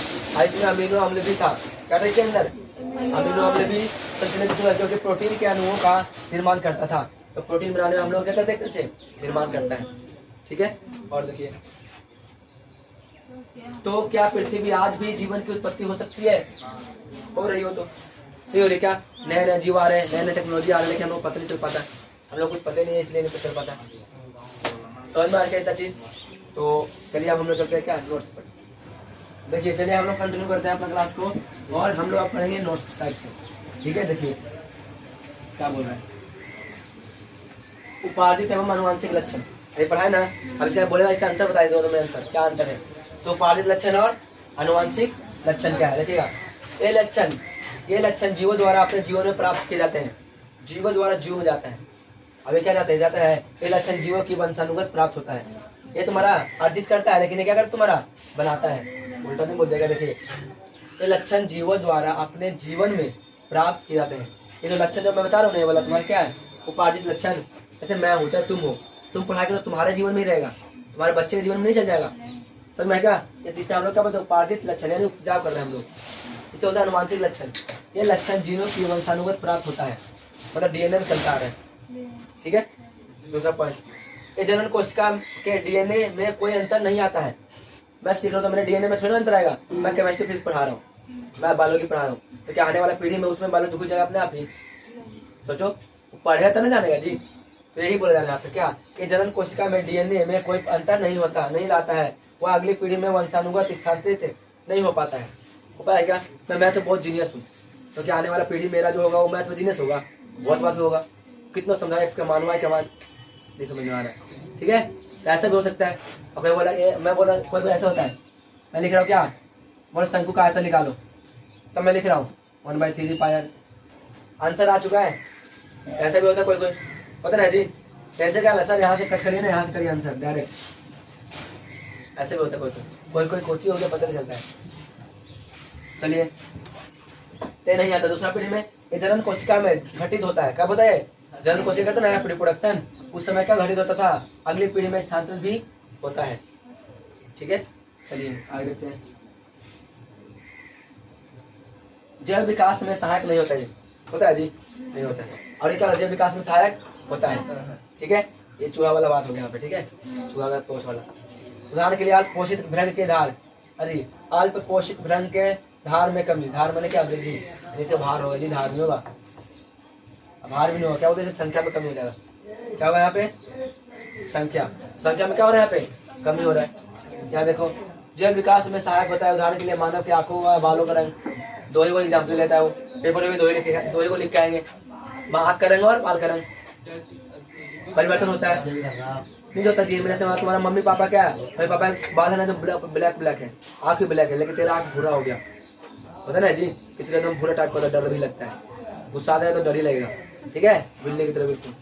इसमें अमीनो अम्ल भी था, क्या था इसके अंदर, अमीनो अम्ल भी संश्लेषित हुआ, जो कि प्रोटीन के अणुओं का निर्माण करता था। तो प्रोटीन बनाने में हम लोग क्या करते हैं, कैसे निर्माण करता है, ठीक है। और देखिए, तो क्या पृथ्वी आज भी जीवन की उत्पत्ति हो सकती है, हो रही हो तो नहीं हो रही, क्या नए जीव आ रहे हैं, नए टेक्नोलॉजी आ रही है, लेकिन हम लोग पता नहीं चल पाता, हम लोग कुछ पता नहीं है, इसलिए नहीं चल पाता। समझ में आ गया इतना चीज। तो चलिए अब हम लोग चलते हैं क्या नोट्स पर। देखिए चलिए हम लोग कंटिन्यू करते हैं अपना क्लास को, और हम लोग अब पढ़ेंगे नोट्स टाइप से, ठीक है। देखिए क्या बोल रहा है, उपार्जित एवं अनुवांशिक लक्षण, ये पढ़ा है ना। अब इसका बोलेगा, इसका अंतर बताइए दोनों में अंतर, क्या अंतर है। तो उपार्जित लक्षण और अनुवांशिक लक्षण क्या है, देखिएगा। ये लक्षण जीवों द्वारा अपने जीवन में प्राप्त किए जाते हैं, जीवों द्वारा जीव में जाता है। अब ये क्या जाता है, ये लक्षण जीवों की वंशानुगत प्राप्त होता है, ये तुम्हारा अर्जित करता है, लेकिन ये क्या करता तुम्हारा बनाता है, उल्टा नहीं बोल देगा। देखिए ये लक्षण जीवों द्वारा अपने जीवन में प्राप्त किए जाते हैं। ये जो लक्षण जो मैं बता रहा हूँ, ये वाला तुम्हारा क्या है, उपार्जित लक्षण। जैसे मैं हूँ, चाहे तुम हो, तुम पढ़ाई तो तुम्हारे जीवन में ही रहेगा, तुम्हारे बच्चे के जीवन में नहीं चल जाएगा, समझ में क्या। ये तीसरा हम लोग क्या बोलते हैं, उपार्जित लक्षण, यानी उपजाव कर रहे हैं हम लोग। इससे होता है अनुवांशिक लक्षण, ये लक्षण जीनों की वंशानुगत प्राप्त होता है, मतलब डीएनए में चलता आ रहा है, ठीक है। दूसरा पॉइंट, ये जनन कोशिका के डीएनए में कोई अंतर नहीं आता है। मैं सीख रहा हूँ तो मेरे डीएनए में थोड़ा अंतर आएगा, मैं केमिस्ट्री फिजिक्स पढ़ा रहा हूँ, मैं बायोलॉजी पढ़ा रहा हूँ, तो क्या आने वाला पीढ़ी में उसमें बायोलॉजी घुस जाएगा अपने आप ही? सोचो, पढ़ेगा तो नहीं जानेगा जी। तो यही बोला जा रहा है आपसे क्या कि जनन कोशिका में डीएनए में कोई अंतर नहीं होता, नहीं लाता है, वह अगली पीढ़ी में वंशानुगत स्थानांतरित नहीं हो पाता है। हो पाया क्या? मैं तो बहुत जीनियस हूँ, तो क्या आने वाला पीढ़ी मेरा जो होगा वो मैथ में जीनियस होगा? बहुत बात होगा। कितना समझाया इसका मानवा है क्या मान नहीं समझ में आ रहा है, ठीक है? तो ऐसा भी हो सकता है। और कोई बोला ये, मैं बोला कोई ऐसा होता है, मैं लिख रहा हूँ क्या, बोलो शंकु का आयतन निकालो, तब मैं लिख रहा हूँ 1/3 पाई, आंसर आ चुका है। ऐसा भी होता है कोई कोई, पता नहीं जी टेंशन क्या है सर, यहाँ से कट करिए ना, यहाँ से करिए आंसर डायरेक्ट। ऐसे भी होता है कोई कोई कोची हो गया, पता नहीं चलता है। चलिए, ते नहीं आता। दूसरा पीढ़ी में ये जनन कोशिका में घटित होता है। कब होता है? जनन कोशिका तो नया रिप्रोडक्शन, उस समय क्या घटित होता था, अगली पीढ़ी में स्थानांतरित भी होता है। ठीक है, चलिए आगे देखते हैं। जैव विकास में सहायक नहीं होता है, होता है जी? नहीं होता है। और ये क्या जैव विकास में सहायक होता है? ठीक है, ये चूहा वाला बात हो गया यहाँ पे, ठीक है, चूहा का पोष वाला। उदाहरण के लिए अल्प पोषित भ्रंग के धार, अरे अल्प पोषित भ्रंग के धार में कमी, धार मैंने क्या वृद्धि, जैसे भार होगा जी, धार नहीं होगा, भार भी नहीं होगा, क्या होता है? संख्या में कमी हो जाएगा। क्या होगा यहाँ पे? संख्या में क्या हो रहा है? यहाँ पे कमी हो रहा है। यहाँ देखो, जैव विकास में सहायक होता है। उदाहरण के लिए मानव की आंखों व बालों का रंग, दो ही को एग्जाम्पल लेता है वो, पेपर में भी दो ही को लिख के आएंगे, आंख का रंग और बाल का रंग परिवर्तन होता है, नहीं होता जी। जैसे तुम्हारा मम्मी पापा क्या है, भाई पापा बाल है ना तो ब्लैक है, आंख भी ब्लैक है, लेकिन तेरा आंख भूरा हो गया, होता है ना जी। किसी का एकदम भूरा टाइप का डर भी लगता है, गुस्सा आता है तो डर ही लगेगा, ठीक है, बिल्ली की तरह बिल्कुल।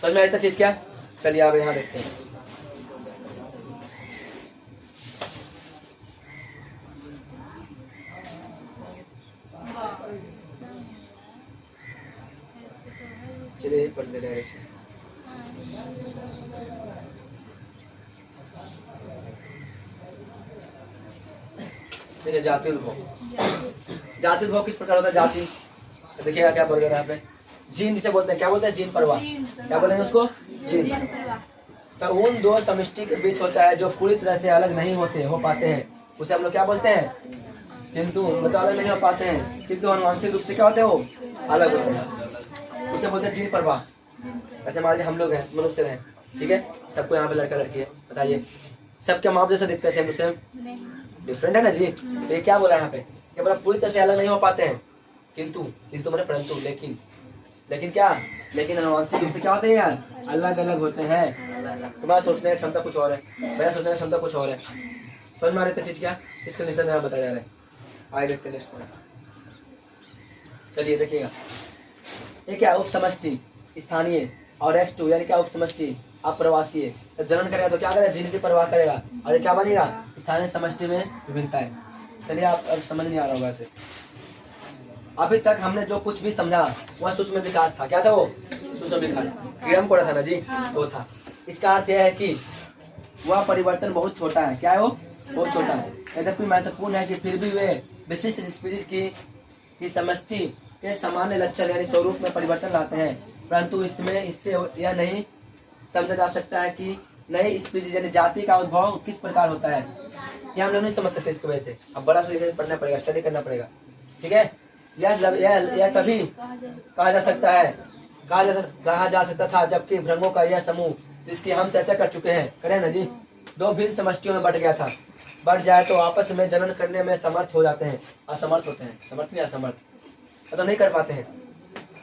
समझ में इतना चीज क्या? चलिए आप यहाँ देखते हैं। चलिए पढ़ ले रहे हैं। देखिए जाति उद्भव किस प्रकार होता है? जाति देखिएगा क्या बोल रहे हैं यहाँ पे, जीन जिसे बोलते हैं, क्या बोलते हैं? जीन प्रवाह, क्या बोलेंगे उसको? जीन। तो उन दो समष्टि के बीच होता है जो पूरी तरह से अलग नहीं हो पाते हैं, उसे हम लोग क्या बोलते हैं? किंतु मतलब अलग नहीं हो पाते हैं, किंतु आनुवंशिक रूप से क्या होते हैं? वो अलग होते हैं, उसे बोलते हैं जीन प्रवाह। ऐसे मान लीजिए हम लोग हैं, मनुष्य हैं, ठीक है, सबको यहाँ पे लड़का लड़की है, बताइए सबके माप जैसे दिखते हैं, सेम टू सेम? डिफरेंट है ना जी। तो ये क्या बोला यहाँ पे कि मतलब पूरी तरह से अलग नहीं हो पाते हैं, किंतु मैंने परंतु, लेकिन क्या, लेकिन आनुवंशिक रूप से क्या होते हैं यार? अलग अलग होते हैं। तुम्हारा सोचने की क्षमता कुछ और है, मेरा सोचने की क्षमता कुछ और है। समझ में आ रही है चीज क्या? इस कंडीशन में बताया जा रहा है। आगे देखते हैं नेक्स्ट पॉइंट। चलिए देखिएगा, ये क्या उप समष्टि स्थानीय और X2 यानी क्या उप समष्टि अप्रवासीय। तो जनन करेगा तो क्या करेगा? जीन की परवाह करेगा, और ये क्या बनेगा? स्थानीय समष्टि में विभिन्नता है। चलिए आप अब समझ नहीं आ रहा होगा ऐसे। अभी तक हमने जो कुछ भी समझा वह सूक्ष्म विकास था। क्या था वो? सूक्ष्म विकास, कीड़म कोड़ा था ना जी, वो था। इसका अर्थ यह है कि वह परिवर्तन बहुत छोटा है। क्या है वो? बहुत छोटा है, यद्यपि महत्वपूर्ण है कि फिर भी वे विशिष्ट स्पीशीज की समष्टि के सामान्य लक्षण यानी स्वरूप में परिवर्तन लाते हैं, परंतु इससे यह नहीं समझा जा सकता है कि नई स्पीशीज यानी जाति का उद्भव किस प्रकार होता है। यह हम लोग नहीं समझ सकते इसकी वजह से। अब बड़ा सोच पढ़ना पड़ेगा, स्टडी करना पड़ेगा, ठीक है। यह तभी कहा जा सकता था जबकि भ्रंगों का यह समूह जिसकी हम चर्चा कर चुके हैं, करें ना जी, दो भिन्न समष्टियों में बढ़ गया था। बढ़ जाए तो आपस में जनन करने में समर्थ हो जाते हैं, असमर्थ होते हैं, समर्थ नहीं असमर्थ, तो नहीं कर पाते हैं।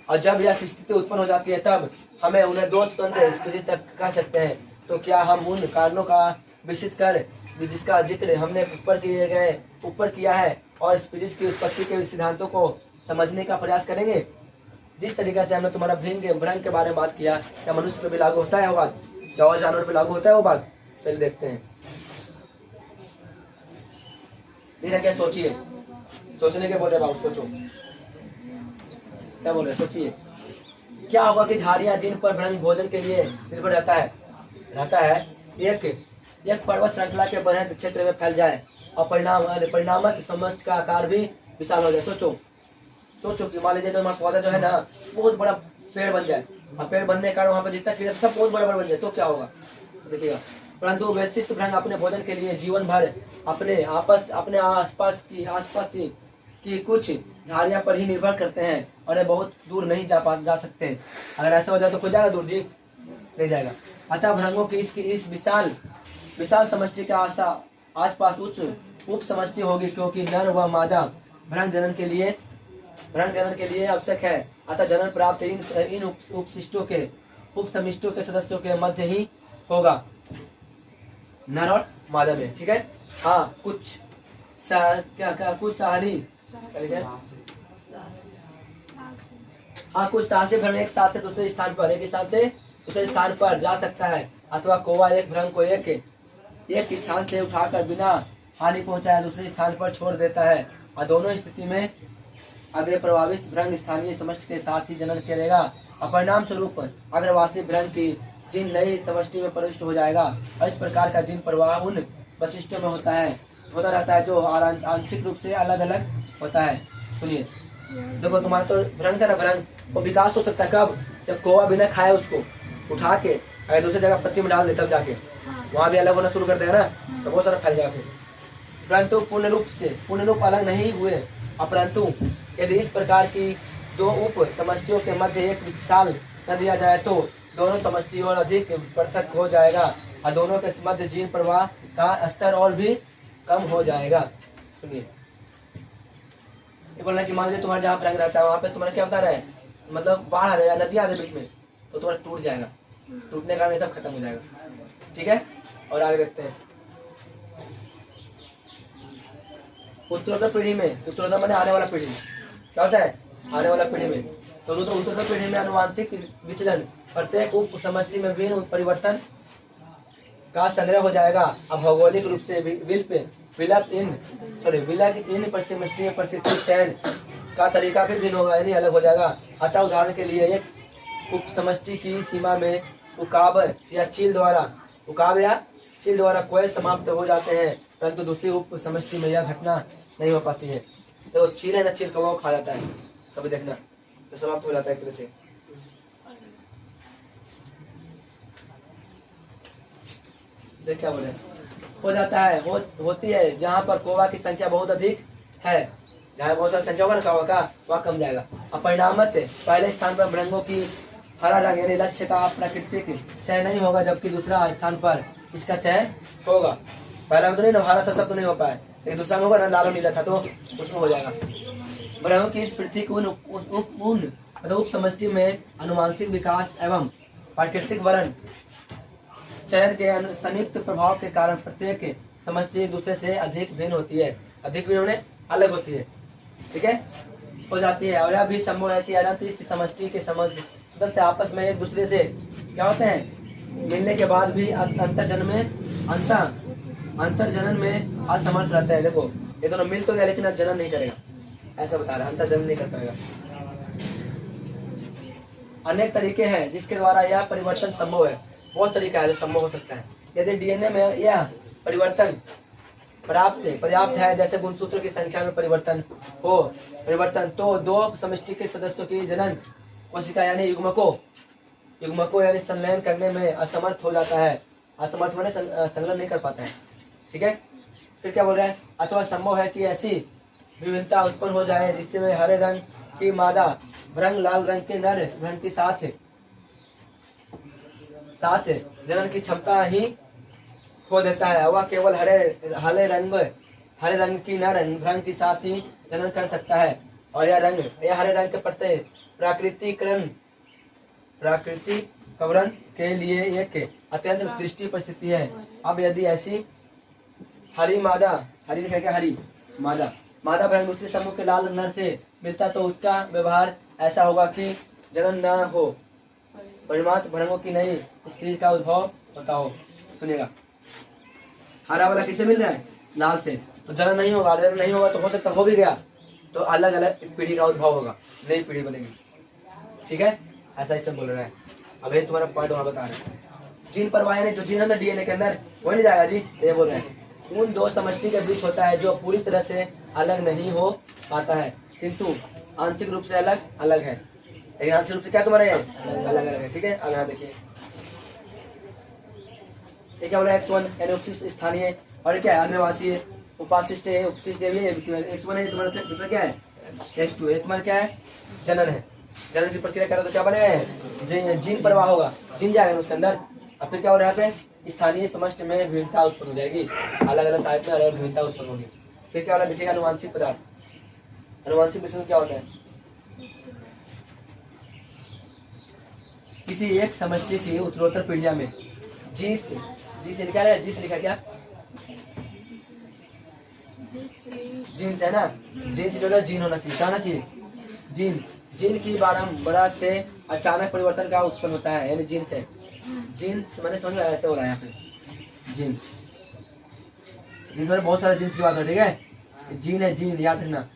और जब यह स्थिति उत्पन्न हो जाती है तब हमें उन्हें दो स्वतंत्र स्पीशीज तक कह सकते हैं। तो क्या हम उन कारणों का विस्तृत कर जिसका जिक्र हमने ऊपर किया है और स्पीशीज की उत्पत्ति के सिद्धांतों को समझने का प्रयास करेंगे। जिस तरीके से हमने तुम्हारा भ्रंग के बारे में बात किया, क्या मनुष्य पे भी लागू होता है वो बात? क्या और जानवर पे लागू होता है वो बात? चलिए देखते हैं। क्या सोचिए, सोचने के बोल रहे बाबू, सोचो क्या बोल रहे, सोचिए क्या होगा कि झाड़ियां जिन पर भ्रंग भोजन के लिए निर्भर रहता है एक पर्वत श्रृंखला के बृहद क्षेत्र में फैल जाए और परिणामक समष्टि का आकार भी विशाल हो जाए। सोचो कि मान लीजिए तो हमारा पौधा जो है ना बहुत बड़ा पेड़ बन जाए, और पेड़ बनने के कारण वहाँ पर जितना कीड़ा सब बहुत बड़ा बन जाए, तो क्या होगा? तो देखिएगा परंतु वैशिष्ट भ्रंग अपने भोजन के लिए जीवन भर अपने आसपास की कुछ झाड़ियां पर ही निर्भर करते हैं और ये बहुत दूर नहीं जा सकते। अगर ऐसा हो जाए तो कोई जाएगा दूर जी? नहीं जाएगा। अतः भ्रंगों की इस विशाल समष्टि के आसपास उस उप समष्टि होगी, क्योंकि नर व मादा भ्रंग जनन के लिए आवश्यक है। अतः जनन प्राप्त इन उप समिष्टों के सदस्यों के मध्य ही होगा, नर और मादा में। ठीक है। हाँ, कुछ साहसी भ्रंग एक स्थान से दूसरे स्थान पर जा सकता है, अथवा कौवा एक भ्रंग को एक स्थान से उठाकर बिना हानि पहुंचाए दूसरे स्थान पर छोड़ देता है, और दोनों स्थिति में अग्र प्रभावित भ्रंग स्थानीय समष्टि के साथ ही जनन करेगा। अपरिणाम स्वरूप अग्रवासी भ्रंग की जीन नई समष्टि में प्रविष्ट हो जाएगा, और इस प्रकार का जीन प्रवाह उन वशिष्ठों में होता रहता है जो आंशिक रूप से अलग अलग होता है। सुनिए, देखो तुम्हारा तो भ्रंग था ना, भ्रंग वो विकास हो सकता है कब? जब कौवा बिना खाए उसको उठा के अगर दूसरी जगह पत्ती में डाल दे, तब जाके वहां भी अलग होना शुरू कर देगा ना, तो बहुत सारा फैल जाएगा फिर। परंतु पूर्ण रूप अलग नहीं हुए, अपरंतु यदि इस प्रकार की दो उप समष्टियों के मध्य एक विशाल कर दिया जाए तो दोनों समष्टि और अधिक पृथक हो जाएगा, और दोनों के मध्य जीन प्रवाह का स्तर और भी कम हो जाएगा। सुनिए, ये बोलना कि मान लीजिए तुम्हारा जहाँ भ्रंग रहता है वहाँ पे तुम्हारा क्या बता रहा है, मतलब बाढ़ आ जाएगा, नदी आ जाए बीच में, तो तुम्हारा टूट जाएगा, टूटने के कारण ये सब खत्म हो जाएगा। ठीक है। और आगे देखते हैं, उत्तरोत्तर पीढ़ी में, उत्तरोत्तर माने आने वाला पीढ़ी में क्या होता है? आने वाला पीढ़ी में, तो उत्तरोत्तर पीढ़ी में अनुवांशिक विचलन प्रत्येक उप समष्टि में भिन्न परिवर्तन का संग्रह हो जाएगा। अब भौगोलिक रूप से विलक इन समष्टि में प्रकृति चयन का तरीका भी भिन्न होगा, यानी अलग हो जाएगा। अतः उदाहरण के लिए एक उप समष्टि की सीमा में उकाब या चील द्वारा कोय समाप्त हो जाते हैं, परंतु दूसरी उप समष्टि में यह घटना नहीं हो पाती है। तो चील है ना, चील कौवा खा जाता है, कभी देखना, तो समाप्त हो जाता है एक तरह से। देख क्या बोले, हो जाता है, होती है जहाँ पर कौवा की संख्या बहुत अधिक है, जहाँ बहुत सारी संख्या होगा ना कौवा का, वह कम जाएगा। अब परिणामत पहले स्थान पर भ्रंगों की हरा रंग यानी लक्ष्य का प्राकृतिक चयन नहीं होगा, जबकि दूसरा स्थान पर इसका चयन होगा। पहला में तो नहीं ना, हरा था सब तो नहीं हो पाया, लेकिन दूसरा में होगा ना, लाल और नीला था, तो उसमें हो जाएगा। भ्रंगों की इस पृथ्वी को उप समष्टि में अनुवांशिक विकास एवं प्राकृतिक वर्ण चयन के संयुक्त प्रभाव के कारण प्रत्येक समष्टि एक दूसरे से अधिक भिन्न होती है, अधिक भिन्न होने अलग होती है। ठीक है, हो जाती है। और यह भी संभव रहती है अनंत इस समष्टि के सदस्य आपस में एक दूसरे से क्या होते हैं, मिलने के बाद भी अंतर जनन में असमर्थ रहते हैं। देखो ये दोनों मिल तो गया लेकिन अब जनन नहीं करेगा, ऐसा बता रहा है, अंतर जनन नहीं कर पाएगा। अनेक तरीके हैं जिसके द्वारा यह परिवर्तन संभव है, बहुत तरीका है जो संभव हो सकता है। यदि डीएनए में यह परिवर्तन पर्याप्त है, जैसे गुणसूत्र की संख्या में परिवर्तन तो दो समष्टि के सदस्यों की जनन कोशिका यानी युग्मकों यानी संलयन करने में असमर्थ हो जाता है। असमर्थ माने संलयन नहीं कर पाता है। ठीक है, फिर क्या बोल रहा है, अथवा संभव है कि ऐसी विभिन्नता उत्पन्न हो जाए जिससे हरे रंग की मादा भ्रंग लाल रंग के नर भ्रंग के साथ जनन की क्षमता ही खो देता है। वह केवल हरे रंग की नर भ्रंग के साथ ही जनन कर सकता है, और यह हरे रंग के प्रत्यय प्राकृतिकरण के लिए एक अत्यंत दृष्टि परिस्थिति है। अब यदि ऐसी हरी मादा भ्रंग दूसरे समूह के लाल नर से मिलता तो उसका व्यवहार ऐसा होगा कि जनन न हो, परिमात भ्रंगों की नई स्त्री का उद्भव होता हो। सुनिएगा, हरा वाला किससे मिल रहा है, लाल से, तो जनन नहीं होगा। जनन नहीं होगा तो हो सकता हो भी गया तो अलग अलग पीढ़ी का उद्भव होगा, नई पीढ़ी बनेगी। ठीक है, ऐसा ही सब बोल रहा है। अब ये तुम्हारा पॉइंट वहां बता रहे हैं, जीन परवाह यानी जो जीन है ना डीएनए के अंदर, वो नहीं जाएगा जी, ये बोल रहे हैं। उन दो समष्टि के बीच होता है जो पूरी तरह से अलग नहीं हो पाता है, किंतु आंशिक रूप से अलग है। लेकिन आंशिक रूप से क्या तुम्हारा है, अलग अलग है। ठीक है, अब यहाँ देखिए, ये क्या बोला x1 यानी उपशिष्ट स्थानीय, और ये क्या है अनिवासी है, उपाशिष्ट है, उपशिष्ट है, ये x1 है, तुम्हारा दूसरा क्या है x2 है, तुम्हारा क्या है जनन है। जनन की प्रक्रिया करो तो क्या बनेगा जीन प्रवाह होगा, जीन जाएगा ना उसके अंदर, और फिर क्या हो रहा है यहाँ पे स्थानीय समष्टि में विभिन्नता उत्पन्न हो जाएगी, अलग अलग टाइप में अलग अलग विभिन्नता उत्पन्न होगी। फिर क्या वाला दिखेगा अनुवांशिक पदार्थ। अनुवांशिक विश्लेषण क्या होता है, किसी एक समष्टि की उत्तरोत्तर पीढ़िया में जी से लिखा है, जी से लिखा क्या जीन से है ना, जीन से जो जीन होना चाहिए, क्या होना चाहिए जीन। जीन की बारंबारता से अचानक परिवर्तन का उत्पन्न होता है, यानी जीन से, जीन मैंने समझ में ऐसे हो रहा है यहाँ पे जीन, जीन में बहुत सारे जीन्स की बात हो, ठीक है जीन है, जीन याद रखना।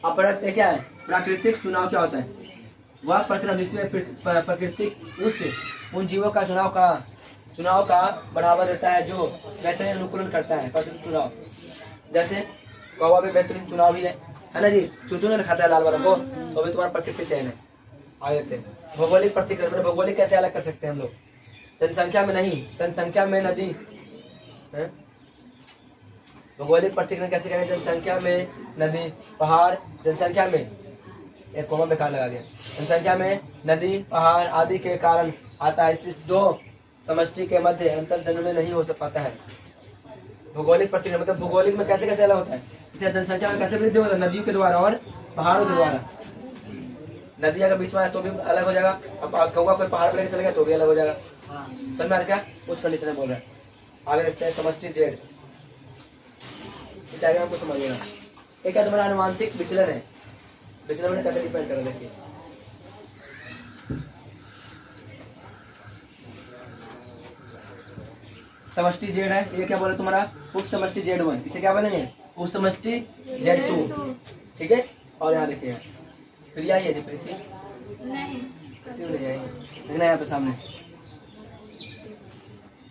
अपरक्त क्या है, प्राकृतिक चुनाव क्या होता है, वह प्रक्रम जिसमें प्राकृतिक उन जीवों का चुनाव का बढ़ावा देता है जो बेहतरीन अनुकूलन करता है, प्राकृतिक चुनाव। जैसे कौवा भी बेहतरीन चुनाव ही है ना जी, चूचू ने खाता है लाल वाला को, तो भी तुम्हारा प्रकृतिक चयन है। आगे थे भौगोलिक प्रतिक्रमण, भौगोलिक कैसे अलग कर सकते हैं हम लोग, जनसंख्या में नहीं, जनसंख्या में नदी, भौगोलिक प्रतिक्रमण कैसे करें, जनसंख्या में नदी पहाड़, जनसंख्या में एक कोमा बेकार लगा दिया, जनसंख्या में नदी पहाड़ आदि के कारण आता है, इस दो समष्टि के मध्य अंतर जन्म नहीं हो पाता है। भौगोलिक प्रतिक्रमण मतलब भौगोलिक में कैसे कैसे अलग होता है, इसे जनसंख्या में कैसे वृद्धि होता है, नदियों के द्वारा और पहाड़ों के द्वारा। नदी अगर बीच में आए तो भी अलग हो जाएगा, अब कौवा कोई पहाड़ पर लेकर चलेगा तो भी अलग हो जाएगा। समझ में आ रहा क्या, उस कंडीशन में बोल रहे हैं। आगे देखते हैं समष्टि जेड, डायग्राम को समझिएगा। एक है तुम्हारा अनुवांशिक विचलन है, विचलन में कैसे डिफाइन करें देखिए, समष्टि जेड है, ये क्या बोले तुम्हारा उप समष्टि Z1, इसे क्या बोलेंगे उप समष्टि Z2, ठीक है। और यहाँ लिखिए प्रिया ही है, प्रीति नहीं आई, देखना यहाँ पे सामने।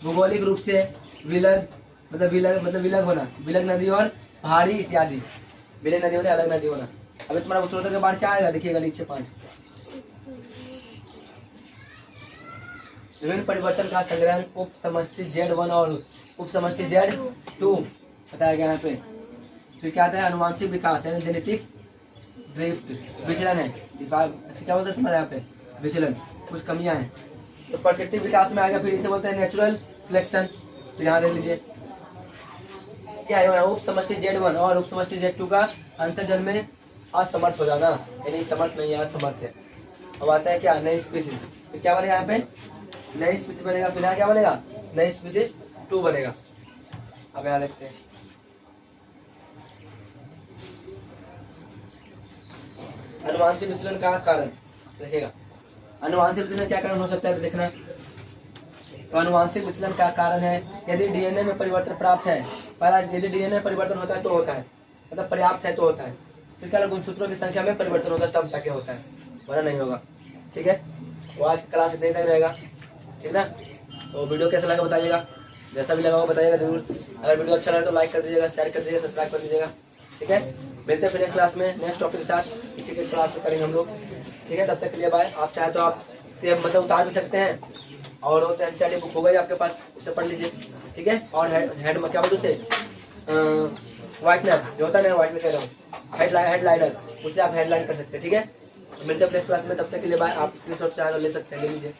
भौगोलिक रूप से विलग विलग होना, विलग नदी और पहाड़ी इत्यादि, विलग नदी होना अलग नदी होना। अभी तुम्हारा उत्तरोत्तर के बाद क्या आएगा देखिएगा नीचे पाठ, विभिन्न परिवर्तन का संग्रहण उप समष्टि Z1 और उप समष्टि Z2 बताया गया यहाँ पे। फिर क्या आता है अनुवांशिक विकास यानी जेनेटिक्स ड्रिफ्ट, विचलन है, क्या बोलते हैं तुम्हारे यहाँ पे विचलन, कुछ कमियां हैं। तो प्राकृतिक विकास में आएगा, फिर इसे बोलते हैं नेचुरल सिलेक्शन। तो यहाँ देख लीजिए क्या है, उप समष्टि Z1 और उप समष्टि Z2 का अंतर्जन्म में असमर्थ हो जाना, यानी समर्थ नहीं है, असमर्थ है। अब आता है क्या नई स्पीसीज, फिर क्या बनेगा यहाँ पे नई स्पीसीज बनेगा, फिर यहाँ क्या बनेगा नई स्पीसीज 2 बनेगा। अब यहाँ देखते हैं अनुवांशिक विचलन का कारण, देखिएगा अनुवांशिक विचलन क्या कारण हो सकता है देखना। तो अनुवांशिक विचलन का कारण है यदि डीएनए में परिवर्तन प्राप्त है, पहला यदि डीएनए परिवर्तन होता है तो होता है, मतलब पर्याप्त है तो होता है। फिर क्या गुणसूत्रों की संख्या में परिवर्तन होता है तब जाके होता है, वरना नहीं होगा, ठीक है। तो आज क्लास इतने तक रहेगा, ठीक ना। तो वीडियो कैसा लगा बताइएगा, जैसा भी लगा हो बताइएगा जरूर। अगर वीडियो अच्छा लगे तो लाइक कर दीजिएगा, शेयर कर दीजिएगा, सब्सक्राइब कर दीजिएगा, ठीक है। मिलते हैं फिर नेक्स्ट क्लास में नेक्स्ट टॉपिक के साथ, इसी के क्लास में करेंगे हम लोग, ठीक है। तब तक के लिए बाय। आप चाहे तो आप मतलब उतार भी सकते हैं, और वो एनसीईआरटी बुक होगा आपके पास, उससे पढ़ लीजिए, ठीक है। और हेड क्या बोलते उसे व्हाइटनर जो होता है ना, व्हाइटनर कह रहा हूँ, हेडलाइनर, उससे आप हेडलाइन कर सकते हैं, ठीक है। मिलते हैं अपने क्लास में, तब तक के लिए बाय। आप स्क्रीनशॉट चाहे तो ले सकते हैं, ले लीजिए।